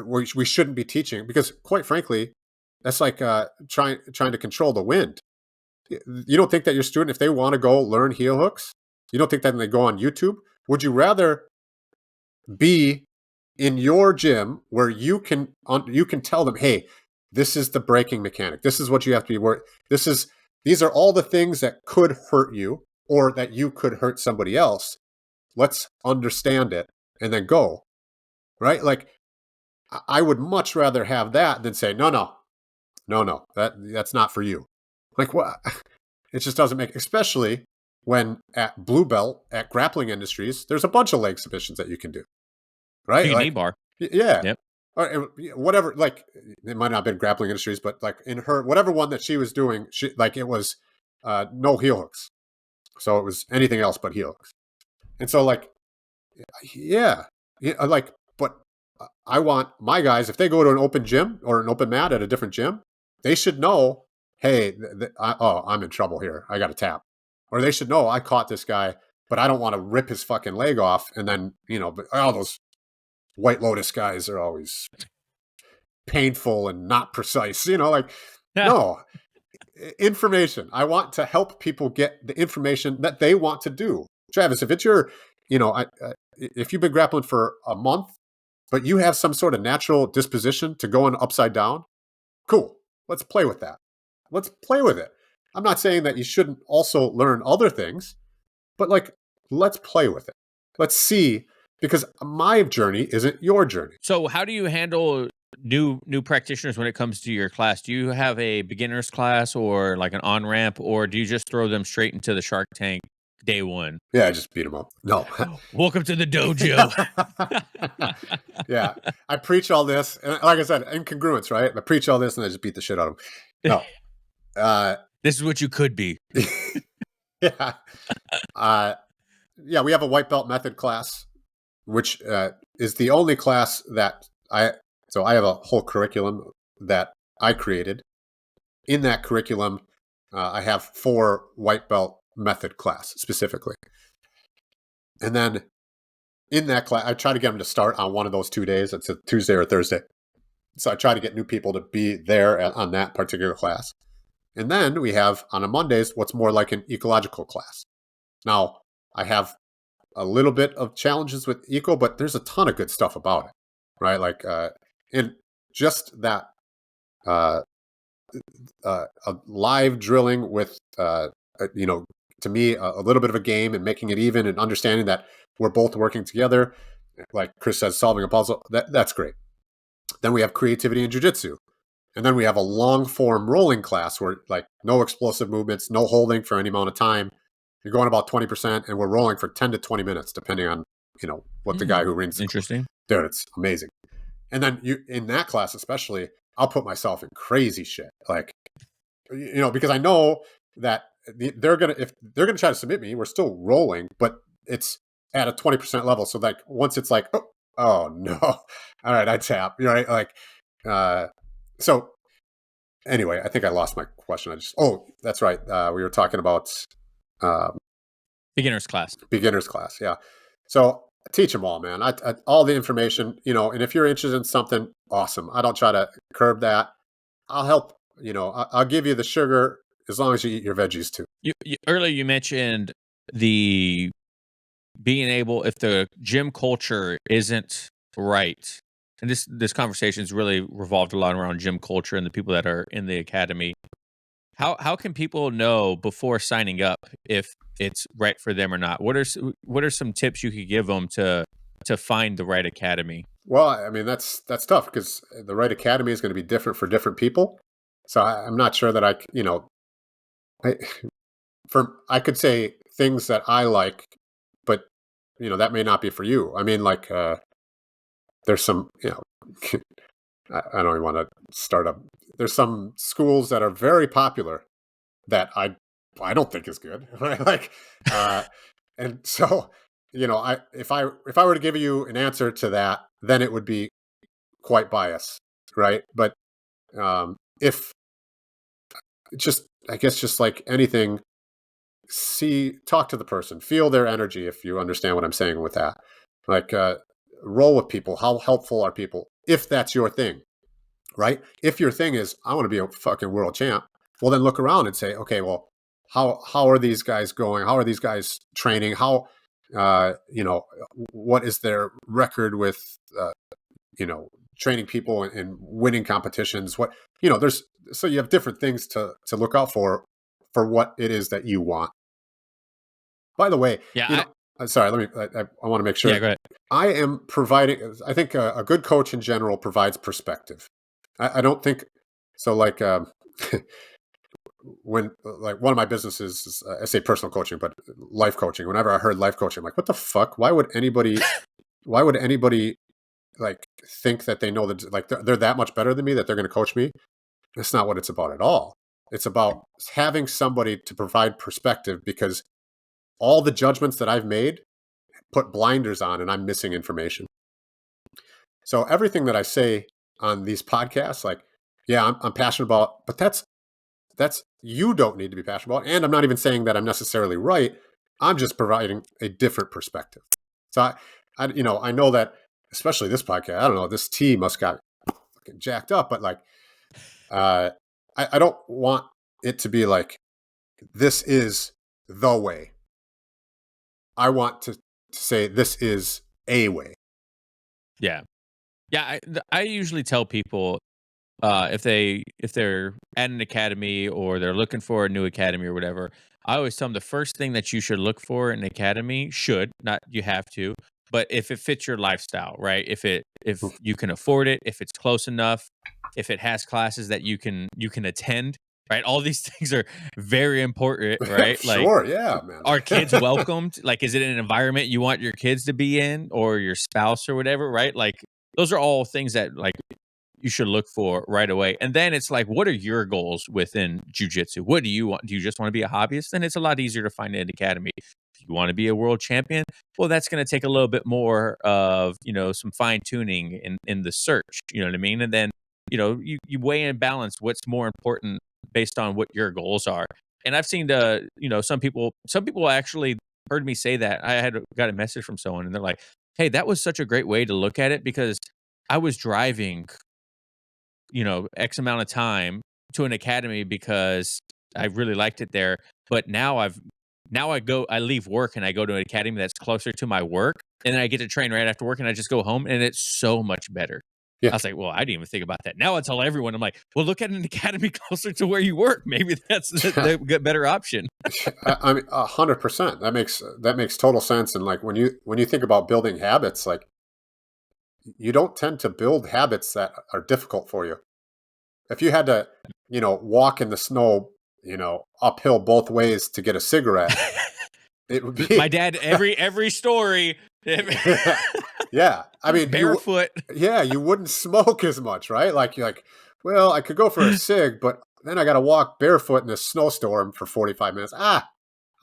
we shouldn't be teaching, because quite frankly, that's like trying to control the wind. You don't think that your student, if they want to go learn heel hooks, you don't think that when they go on YouTube? Would you rather be in your gym where you can tell them, hey, this is the breaking mechanic. This is what you have to be worried. These are all the things that could hurt you, or that you could hurt somebody else. Let's understand it and then go. Right? Like, I would much rather have that than say, no, that's not for you. Like, what? It just doesn't make, especially when at blue belt at Grappling Industries, there's a bunch of leg submissions that you can do. Right? You can knee Like, bar. yeah. Yep. Or whatever, like, it might not have been Grappling Industries, but like in her, whatever one that she was doing, it was no heel hooks. So it was anything else but heel hooks. And so, like, yeah, like, but I want my guys, if they go to an open gym or an open mat at a different gym, they should know, hey, I'm in trouble here. I got to tap. Or they should know, I caught this guy, but I don't want to rip his fucking leg off. And then, those White Lotus guys are always painful and not precise. No, information. I want to help people get the information that they want to do. Travis, if it's your, if you've been grappling for a month, but you have some sort of natural disposition to going upside down, cool. Let's play with that. Let's play with it. I'm not saying that you shouldn't also learn other things, but like, let's play with it. Let's see, because my journey isn't your journey. So how do you handle new practitioners when it comes to your class? Do you have a beginner's class or like an on-ramp, or do you just throw them straight into the Shark Tank day one? Yeah, I just beat them up. No. Welcome to the dojo. Yeah. I preach all this. And like I said, incongruence, right? I preach all this and I just beat the shit out of them. No. This is what you could be. Yeah. We have a white belt method class, which is the only class that I have a whole curriculum that I created. In that curriculum, I have 4 white belt method class specifically. And then in that class, I try to get them to start on one of those 2 days. It's a Tuesday or Thursday. So I try to get new people to be there on that particular class. And then we have on a Mondays what's more like an ecological class. Now, I have a little bit of challenges with eco, but there's a ton of good stuff about it, right? Like, and just that a live drilling with, to me, a little bit of a game and making it even and understanding that we're both working together. Like Chris says, solving a puzzle, that's great. Then we have creativity and jiu-jitsu. And then we have a long form rolling class where like no explosive movements, no holding for any amount of time. You're going about 20% and we're rolling for 10 to 20 minutes, depending on, what the guy who rings. Interesting. Dude, it's amazing. And then in that class, especially, I'll put myself in crazy shit. Like, because I know that they're going to try to submit me. We're still rolling, but it's at a 20% level. So like once it's like, oh no, all right, I tap, right? Like, so anyway, I think I lost my question. That's right. We were talking about beginner's class. Beginner's class, yeah. So I teach them all, man. I all the information, and if you're interested in something, awesome. I don't try to curb that. I'll help. I'll give you the sugar as long as you eat your veggies too. Earlier you mentioned the being able, if the gym culture isn't right, and this conversation's really revolved a lot around gym culture and the people that are in the academy. How can people know before signing up if it's right for them or not? What are some tips you could give them to find the right academy? Well, I mean, that's tough because the right academy is going to be different for different people. So I'm not sure that I could say things that I like, but that may not be for you. I mean, like, there's some, I don't even want to start up. There's some schools that are very popular that I don't think is good, right? Like, and so, if I were to give you an answer to that, then it would be quite biased, right? But if just, I guess, just like anything, talk to the person, feel their energy. If you understand what I'm saying with that, like, roll with people. How helpful are people? If that's your thing, right? If your thing is, I want to be a fucking world champ, well, then look around and say, okay, well, how are these guys going? How are these guys training? How, what is their record with, training people and winning competitions? What, there's, so you have different things to look out for what it is that you want. By the way, Yeah. sorry, I want to make sure. Yeah, go ahead. I am providing, I think a good coach in general provides perspective. I don't think so. Like, when, like, one of my businesses is, I say personal coaching, but life coaching. Whenever I heard life coaching, I'm like, what the fuck? Why would anybody like think that they know that, like, they're that much better than me that they're going to coach me? That's not what it's about at all. It's about having somebody to provide perspective, because all the judgments that I've made put blinders on, and I'm missing information. So everything that I say on these podcasts, like, yeah, I'm passionate about, but that's you don't need to be passionate about. And I'm not even saying that I'm necessarily right. I'm just providing a different perspective. So I know that, especially this podcast, I don't know, this tea must got fucking jacked up, but like, I don't want it to be like, this is the way. I want to say this is a way. Yeah. Yeah, I usually tell people, if they're at an academy or they're looking for a new academy or whatever, I always tell them the first thing that you should look for in an academy, not you have to, but if it fits your lifestyle, right? If you can afford it, if it's close enough, if it has classes that you can attend, right? All these things are very important, right? Like, Sure, yeah, man. are kids welcomed? Like, is it an environment you want your kids to be in, or your spouse or whatever, right? Like, those are all things that, like, you should look for right away. And then it's like, what are your goals within jujitsu? What do you want? Do you just want to be a hobbyist? Then it's a lot easier to find an academy. Do you want to be a world champion? Well, that's going to take a little bit more of, some fine tuning in the search. You know what I mean? And then, you weigh and balance what's more important based on what your goals are. And I've seen some people actually heard me say that. I got a message from someone, and they're like, "Hey, that was such a great way to look at it, because I was driving, X amount of time to an academy because I really liked it there. But I leave work and I go to an academy that's closer to my work, and then I get to train right after work, and I just go home, and it's so much better." Yeah. I was like, well, I didn't even think about that. Now I tell everyone, I'm like, well, look at an academy closer to where you work. Maybe that's the better option. I mean, 100%. That makes total sense. And like, when you think about building habits, like, you don't tend to build habits that are difficult for you. If you had to, walk in the snow, uphill both ways to get a cigarette, it would My be dad, every story, yeah. I mean, barefoot. you wouldn't smoke as much, right? Like, you're like, well, I could go for a cig, but then I got to walk barefoot in a snowstorm for 45 minutes. I'm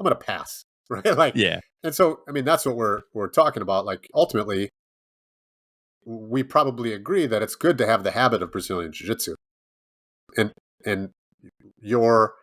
going to pass, right? Like, Yeah. and so, I mean, that's what we're talking about. Like, ultimately, we probably agree that it's good to have the habit of Brazilian Jiu-Jitsu, and your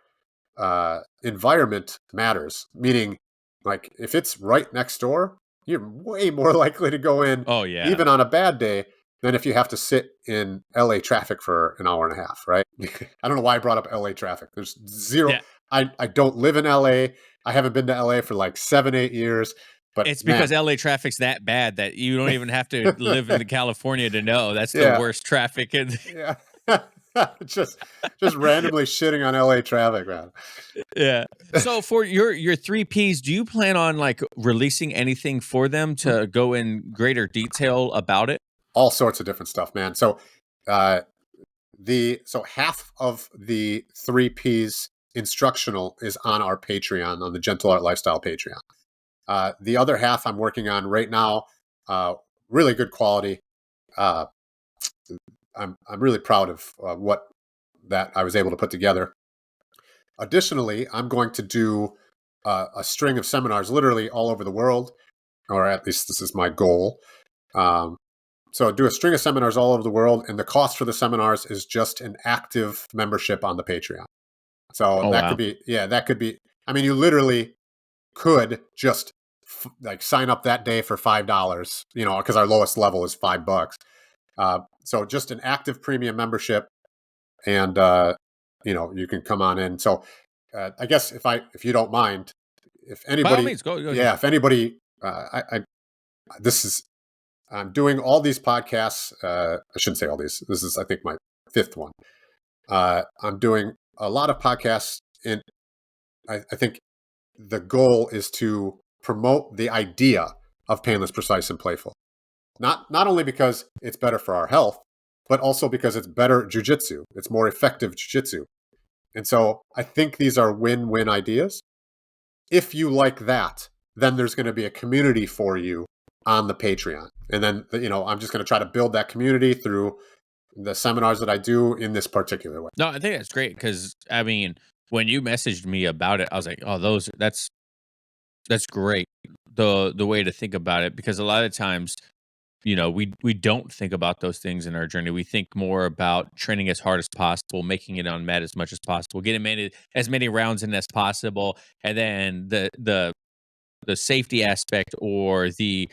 environment matters. Meaning, like, if it's right next door, you're way more likely to go in, Oh yeah. even on a bad day, than if you have to sit in LA traffic for an hour and a half, right? I don't know why I brought up LA traffic. There's zero. Yeah. I don't live in LA. I haven't been to LA for like 7-8 years. But It's because man, LA traffic's that bad that you don't even have to live in the California to know that's the yeah, worst traffic. yeah. just randomly shitting on LA traffic, man. Yeah. So for your three Ps, do you plan on, like, releasing anything for them to go in greater detail about it? All sorts of different stuff, man. So, uh, half of the 3 Ps instructional is on our Patreon, on the Gentle Art Lifestyle Patreon. The other half I'm working on right now, really good quality. Uh, I'm really proud of what that I was able to put together. Additionally, I'm going to do a string of seminars literally all over the world, or at least this is my goal. Um, so do a string of seminars all over the world, and the cost for the seminars is just an active membership on the Patreon. So Oh that could wow. be, yeah, that could be. I mean, you literally could just like sign up that day for $5, because our lowest level is $5. So just an active premium membership, and you can come on in. So I guess if you don't mind, if By all anybody, means, go ahead. yeah, if anybody, this is I'm doing all these podcasts. I shouldn't say all these. This is, I think, my fifth one. I'm doing a lot of podcasts, and I think the goal is to promote the idea of painless, precise, and playful. Not only because it's better for our health, but also because it's better jujitsu. It's more effective jujitsu. And so I think these are win-win ideas. If you like that, then there's going to be a community for you on the Patreon. And then, I'm just going to try to build that community through the seminars that I do in this particular way. No, I think that's great because I mean, when you messaged me about it, I was like, "Oh, that's great." The way to think about it, because a lot of times, we don't think about those things in our journey. We think more about training as hard as possible, making it on mat as much as possible, getting as many rounds in as possible, and then the safety aspect or the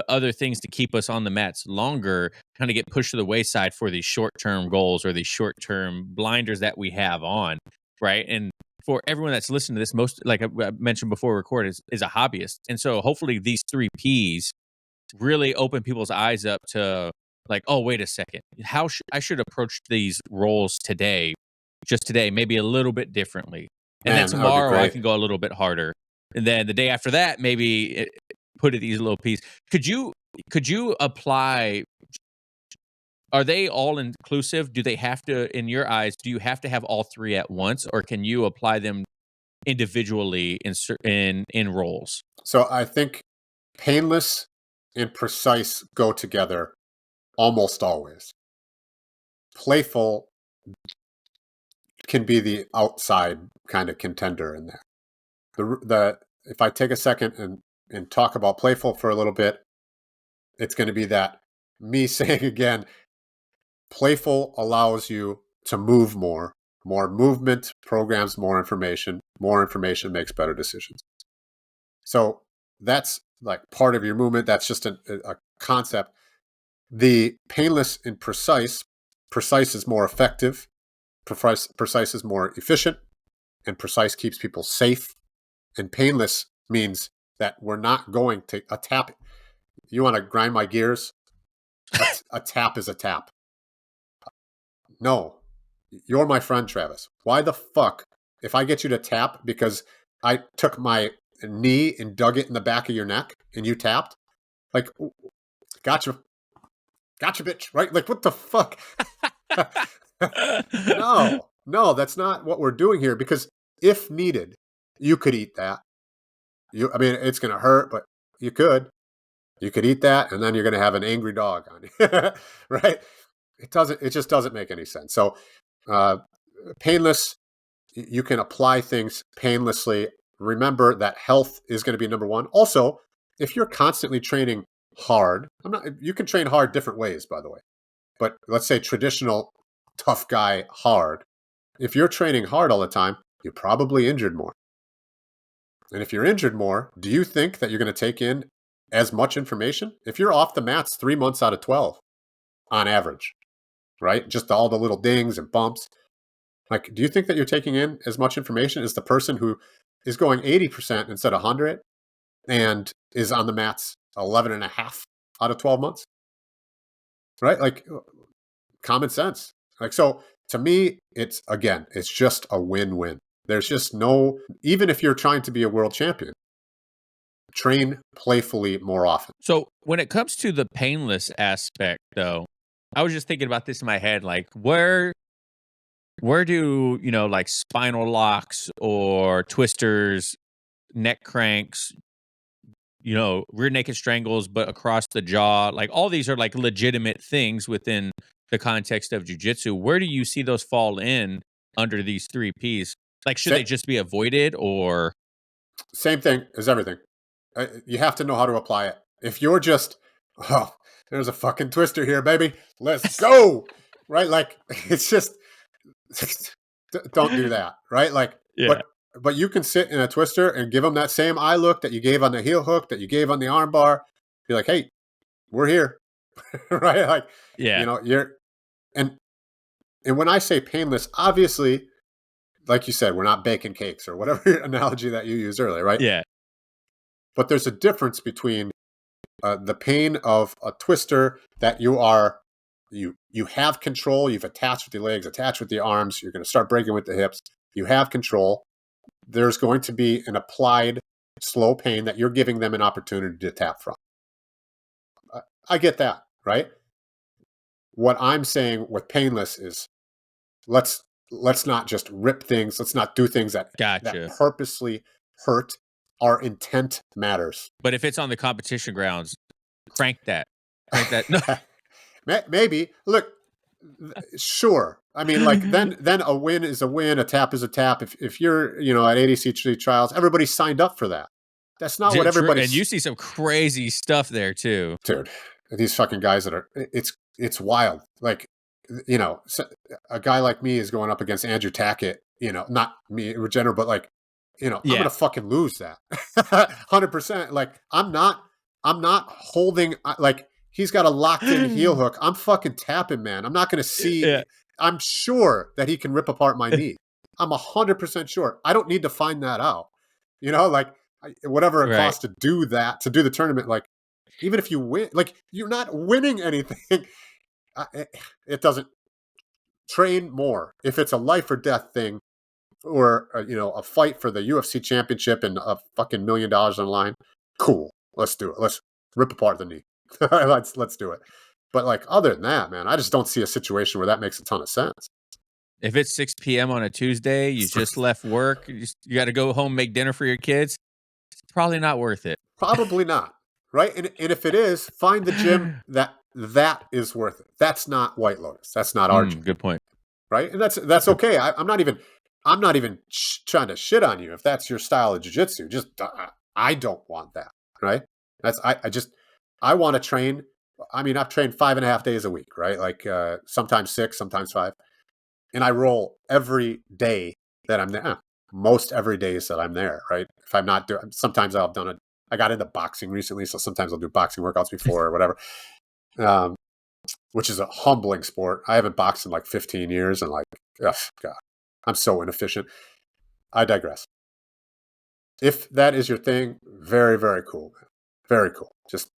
other things to keep us on the mats longer kind of get pushed to the wayside for these short-term goals or these short-term blinders that we have on, right? And for everyone that's listening to this, most like I mentioned before we record is a hobbyist. And so hopefully these 3 Ps really open people's eyes up to like, oh, wait a second. I should approach these roles today, just today, maybe a little bit differently. And then Man, that would be tomorrow I great. can go a little bit harder. And then the day after that, maybe put it these little pieces. Could you apply? Are they all inclusive? Do they have to, in your eyes, do you have to have all three at once, or can you apply them individually in roles? So I think painless and precise go together almost always. Playful can be the outside kind of contender in there. The If I take a second and talk about playful for a little bit, it's going to be that me saying again, playful allows you to move more. More movement programs more information. More information makes better decisions. So that's like part of your movement. That's just a concept. The painless and precise is more effective. Precise is more efficient, and precise keeps people safe. And painless means that we're not going to a tap. You want to grind my gears? A tap is a tap. No, you're my friend, Travis. Why the fuck, if I get you to tap because I took my knee and dug it in the back of your neck and you tapped, like, gotcha, gotcha, bitch, right? Like, what the fuck? No, that's not what we're doing here. Because if needed, you could eat that. I mean, it's going to hurt, but you could. You could eat that, and then you're going to have an angry dog on you, right? It just doesn't make any sense. So, uh, painless, you can apply things painlessly. Remember that health is going to be number one. Also, if you're constantly training hard, you can train hard different ways, by the way. But let's say traditional tough guy hard. If you're training hard all the time, you're probably injured more. And if you're injured more, do you think that you're going to take in as much information? If you're off the mats 3 months out of 12 on average, right? Just all the little dings and bumps. Like, do you think that you're taking in as much information as the person who is going 80% instead of 100 and is on the mats 11 and a half out of 12 months? Right? Like, common sense. Like, so to me, it's just a win-win. There's just no, even if you're trying to be a world champion, train playfully more often. So when it comes to the painless aspect, though, I was just thinking about this in my head, like where do like spinal locks or twisters, neck cranks, rear naked strangles, but across the jaw. Like all these are like legitimate things within the context of jiu-jitsu. Where do you see those fall in under these 3 Ps? Like, should Sa- they just be avoided or? Same thing as everything. You have to know how to apply it. If you're just, oh, there's a fucking twister here, baby. Let's go. Right? Like, it's just, don't do that. Right? Like, Yeah. but you can sit in a twister and give them that same eye look that you gave on the heel hook, that you gave on the arm bar. Be like, hey, we're here. Right? Like, Yeah. and when I say painless, obviously, like you said, we're not baking cakes or whatever analogy that you used earlier, right? Yeah. But there's a difference between the pain of a twister that you have control. You've attached with your legs, attached with the arms. You're going to start breaking with the hips. You have control. There's going to be an applied slow pain that you're giving them an opportunity to tap from. I get that, right? What I'm saying with painless is let's not just rip things. Let's not do things that Gotcha. purposely hurt. Our intent matters. But if it's on the competition grounds, crank that. No. Maybe. Look, sure. I mean, like then a win is a win, a tap is a tap. If you're at ADCC trials, everybody signed up for that. That's not what everybody. And you see some crazy stuff there too, dude. These fucking guys that are it's wild. Like a guy like me is going up against Andrew Tackett. Not me, Regener, but like I'm gonna fucking lose that 100%. Like I'm not holding like. He's got a locked-in heel hook. I'm fucking tapping, man. I'm not going to see. Yeah. I'm sure that he can rip apart my knee. I'm 100% sure. I don't need to find that out. Like whatever it costs to do that, to do the tournament. Like even if you win, like you're not winning anything. It doesn't. Train more. If it's a life or death thing, or a fight for the UFC championship and a fucking $1 million on the line, cool. Let's do it. Let's rip apart the knee. let's do it. But like other than that, man, I just don't see a situation where that makes a ton of sense. If it's 6 p.m. on a Tuesday, you just left work, you got to go home, make dinner for your kids, it's probably not worth it. Probably not, right? And if it is, find the gym that is worth it. That's not White Lotus. That's not our gym. Good point. Right? And that's okay. I'm not even trying to shit on you if that's your style of jiu-jitsu. Just I don't want that, right? I want to train. I mean, I've trained 5.5 days a week, right? Like sometimes 6, sometimes 5. And I roll every day that I'm there. Most every day that I'm there, right? If I'm not doing, sometimes I've done it. I got into boxing recently, so sometimes I'll do boxing workouts before or whatever, which is a humbling sport. I haven't boxed in like 15 years and like, ugh, God, I'm so inefficient. I digress. If that is your thing, very, very cool, man. Very cool. Just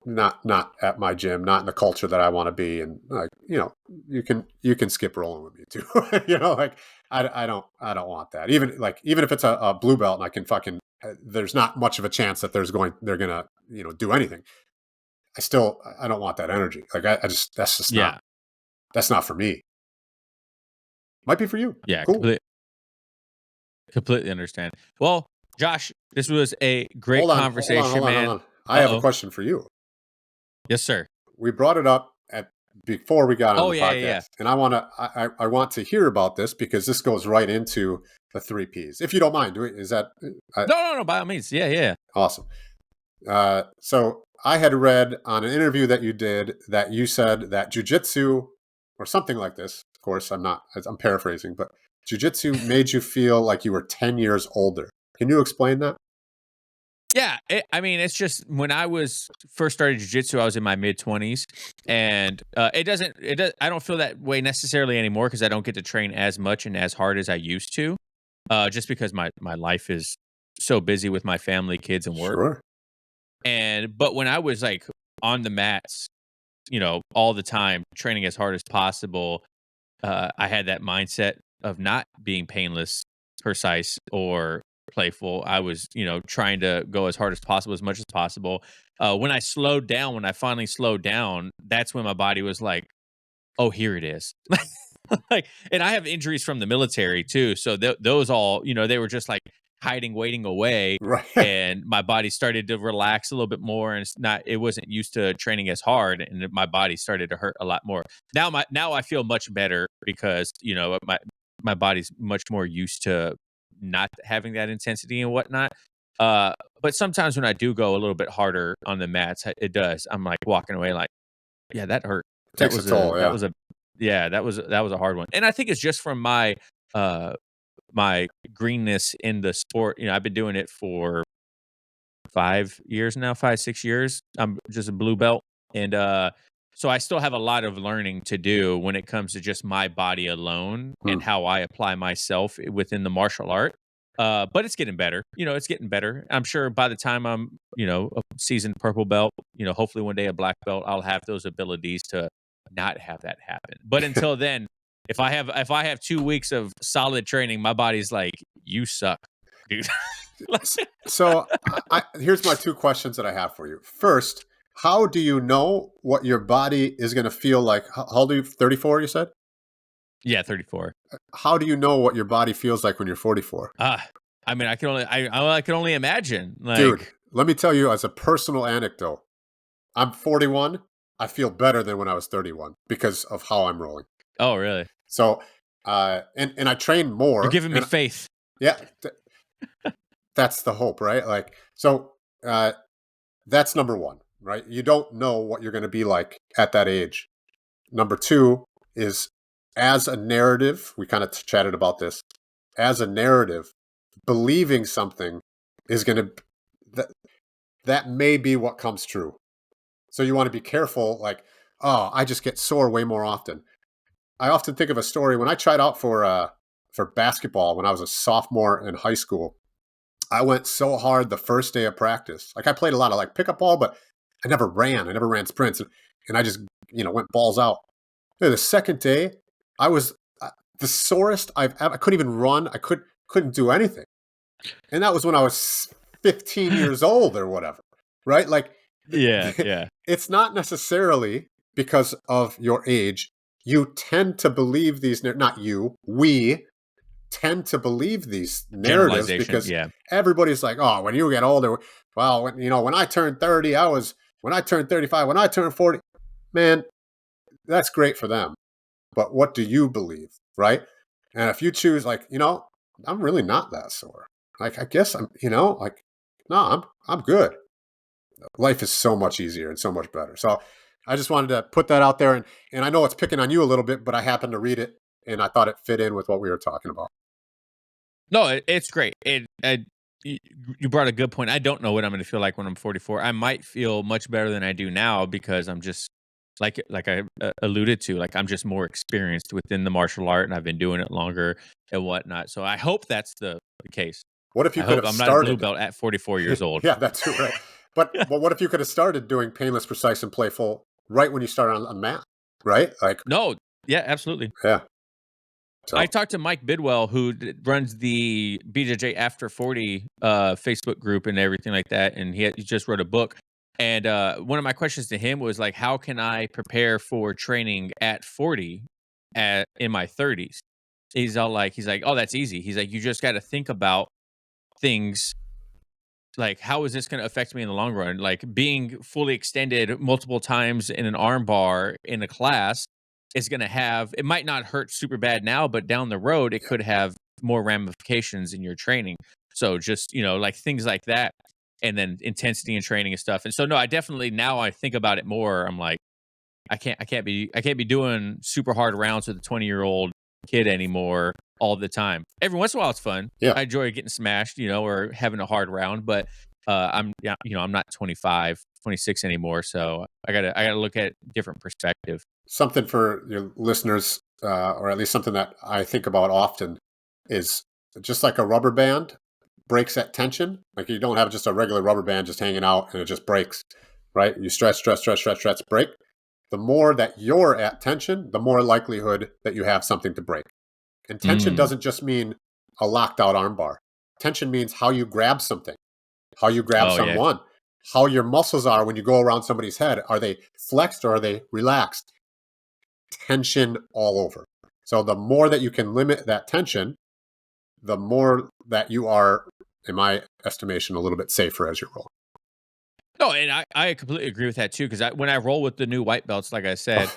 not at my gym, not in the culture that I want to be. And like, you can skip rolling with me too. Like I don't want that. Even if it's a blue belt and I can fucking, there's not much of a chance that they're gonna, do anything. I don't want that energy. Like that's just not, that's not for me. Might be for you. Yeah. Cool. Completely understand. Well, Josh, this was a great conversation, man. Hold on. I have a question for you. Yes, sir. We brought it up before we got on the podcast, yeah. And I want to hear about this because this goes right into the 3 Ps. If you don't mind, is that? No, by all means. Yeah. Awesome. So I had read on an interview that you did that you said that jiu-jitsu or something like this. Of course, I'm paraphrasing, but jiu-jitsu made you feel like you were 10 years older. Can you explain that? Yeah, it's just when I was first started jiu-jitsu, I was in my mid-20s, and I don't feel that way necessarily anymore because I don't get to train as much and as hard as I used to, just because my life is so busy with my family, kids, and work. Sure. But when I was like on the mats, all the time, training as hard as possible, I had that mindset of not being painless, precise, or playful. I was, trying to go as hard as possible, as much as possible. When I finally slowed down, that's when my body was like, oh, here it is. And I have injuries from the military too. So those all, they were just like, hiding, waiting away, Right. and my body started to relax a little bit more, and it wasn't used to training as hard, and my body started to hurt a lot more. Now I feel much better because my body's much more used to not having that intensity and whatnot. But sometimes when I do go a little bit harder on the mats, it does. I'm like walking away like, yeah, that hurt. That Takes a was a toll. that Yeah. was a yeah, that was a hard one. And I think it's just from uh my greenness in the sport. I've been doing it for 5 years now, 5, 6 years. I'm just a blue belt. And so I still have a lot of learning to do when it comes to just my body alone Hmm. and how I apply myself within the martial art. But it's getting better. It's getting better. I'm sure by the time I'm, a seasoned purple belt, hopefully one day a black belt, I'll have those abilities to not have that happen. But until then, if I have 2 weeks of solid training, my body's like, you suck, dude. So here's my two questions that I have for you. First, how do you know what your body is going to feel like? How old are you? 34, you said? Yeah, 34. How do you know what your body feels like when you're 44? I mean, I can only imagine. Dude, Like, let me tell you as a personal anecdote. I'm 41. I feel better than when I was 31 because of how I'm rolling. oh, really? So, and I train You're more. giving me And faith. yeah, that's the hope, right? Like, so uh, that's number one, right? You don't know what you're going to be like at that age. Number two is as a narrative, we kind of chatted about this. As a narrative, believing something is going to, that, that may be what comes true. So you want to be careful, like, oh, I just get sore way more often. I often think of a story when I tried out for basketball when I was a sophomore in high school. I went so hard the first day of practice. Like I played a lot of like pickup ball, but I never ran. I never ran sprints, and I just went balls out. The second day, I was the sorest I've ever. I couldn't even run. I couldn't do anything, and that was when I was 15 years old or whatever. Right? Like Yeah, yeah. it's not necessarily because of your age. You tend to believe these. Not you. We tend to believe these narratives Generalization. because Yeah. everybody's like, oh, when you get older, well, when I turned 30, when I turned 35, when I turned 40, man, that's great for them. But what do you believe, right? And if you choose, like, I'm really not that sore. Like, I guess like, no, I'm good. Life is so much easier and so much better. So I just wanted to put that out there. And I know it's picking on you a little bit, but I happened to read it and I thought it fit in with what we were talking about. No, it's great. You brought a good point. I don't know what I'm going to feel like when I'm 44. I might feel much better than I do now because I'm just like I alluded to, like I'm just more experienced within the martial art and I've been doing it longer and whatnot. So I hope that's the case. What if you I could hope have I'm not a blue started? belt at 44 years old. Yeah, that too, right? But what if you could have started doing painless, precise, and playful right when you started on mat, right? Like, No, yeah, absolutely. yeah. I So talked to Mike Bidwell, who runs the BJJ After 40 Facebook group and everything like that, and he just wrote a book. And one of my questions to him was like, "How can I prepare for training at 40 in my 30s?" He's like, "Oh, that's easy." He's like, "You just got to think about things like how is this going to affect me in the long run? Like being fully extended multiple times in an arm bar in a class is going to have it might not hurt super bad now, but down the road it yeah, could have more ramifications in your training. So just, like things like that and then intensity and training and stuff. And so no, I definitely now I think about it more. I'm like I can't be doing super hard rounds with a 20-year-old kid anymore all the time. Every once in a while, it's fun. yeah. I enjoy getting smashed, or having a hard round. But I'm not 25, 26 anymore, so I gotta look at different perspective. Something for your listeners, or at least something that I think about often, is just like a rubber band breaks at tension. Like you don't have just a regular rubber band just hanging out and it just breaks, right? You stretch, stretch, stretch, stretch, stretch, break. The more that you're at tension, the more likelihood that you have something to break. And tension Mm. doesn't just mean a locked out armbar. Tension means how you grab something, how you grab Oh yeah. someone, how your muscles are when you go around somebody's head. Are they flexed or are they relaxed? Tension all over. So the more that you can limit that tension, the more that you are in my estimation, a little bit safer as you're rolling. No, and I completely agree with that too. Because when I roll with the new white belts, like I said,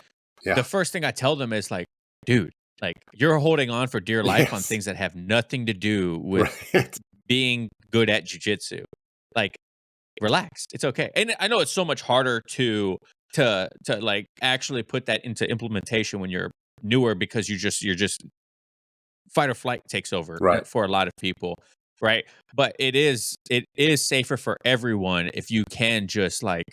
Yeah. the first thing I tell them is like, dude, like you're holding on for dear life on Yes. things that have nothing to do with Right. being good at jiu-jitsu. Like, relax. It's okay. And I know it's so much harder to like actually put that into implementation when you're newer because you're just fight or flight takes over Right. for a lot of people, right? But it is safer for everyone if you can just like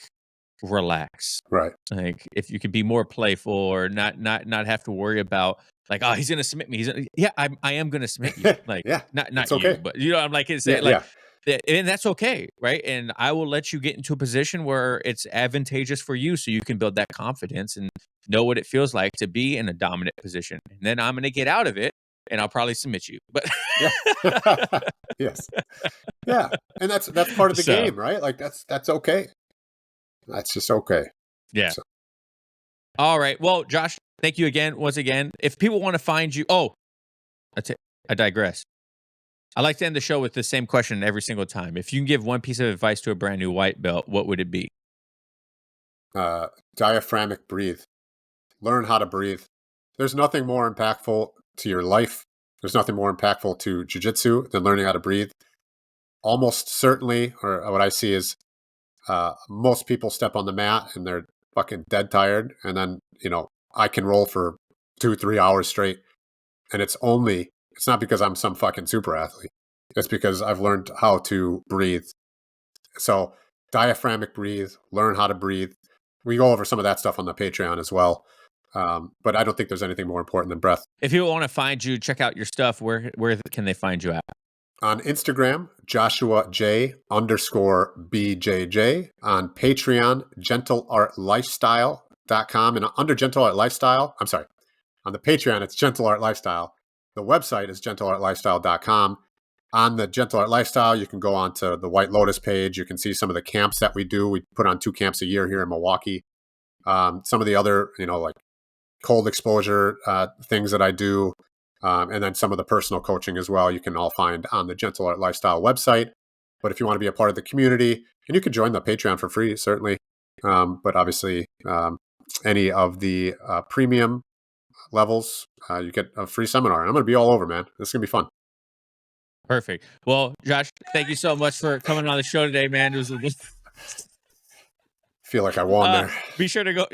relax. Right. Like if you could be more playful or not have to worry about like, oh, he's gonna submit me. I am gonna submit you. Like Yeah. not It's you, okay. but you know, I'm like it's Yeah. like Yeah. and that's okay, right? And I will let you get into a position where it's advantageous for you so you can build that confidence and know what it feels like to be in a dominant position. And then I'm gonna get out of it and I'll probably submit you. But Yeah. Yes. Yeah. And that's part of the so game, right? Like that's okay. That's just okay. yeah. So All right. Well, Josh, thank you again, once again. If people want to find you, that's it. I digress. I like to end the show with the same question every single time. If you can give one piece of advice to a brand new white belt, what would it be? diaphragmatic breathe. Learn how to breathe. There's nothing more impactful to your life. There's nothing more impactful to jiu-jitsu than learning how to breathe. Almost certainly, or what I see is most people step on the mat and they're fucking dead tired. And then, I can roll for 2-3 hours straight. And it's not because I'm some fucking super athlete. It's because I've learned how to breathe. So diaphragmatic breathe, learn how to breathe. We go over some of that stuff on the Patreon as well. But I don't think there's anything more important than breath. If people want to find you, check out your stuff, where can they find you at? On Instagram, Joshua J_BJJ. On Patreon, gentleartlifestyle.com. And under Gentle Art Lifestyle, I'm sorry, on the Patreon, it's Gentle Art Lifestyle. The website is gentleartlifestyle.com. On the Gentle Art Lifestyle, you can go on to the White Lotus page. You can see some of the camps that we do. We put on 2 camps a year here in Milwaukee. Some of the other, like cold exposure things that I do. And then some of the personal coaching as well, you can all find on the Gentle Art Lifestyle website. But if you want to be a part of the community, and you can join the Patreon for free, certainly. But obviously, any of the premium levels, you get a free seminar. I'm going to be all over, man. This is going to be fun. Perfect. Well, Josh, thank you so much for coming on the show today, man. It was Feel like I won there. Be sure to go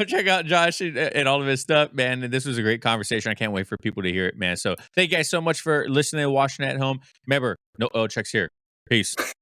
check out Josh and all of his stuff, man. And this was a great conversation. I can't wait for people to hear it, man. So thank you guys so much for listening and watching at home. Remember, no oil checks here. Peace.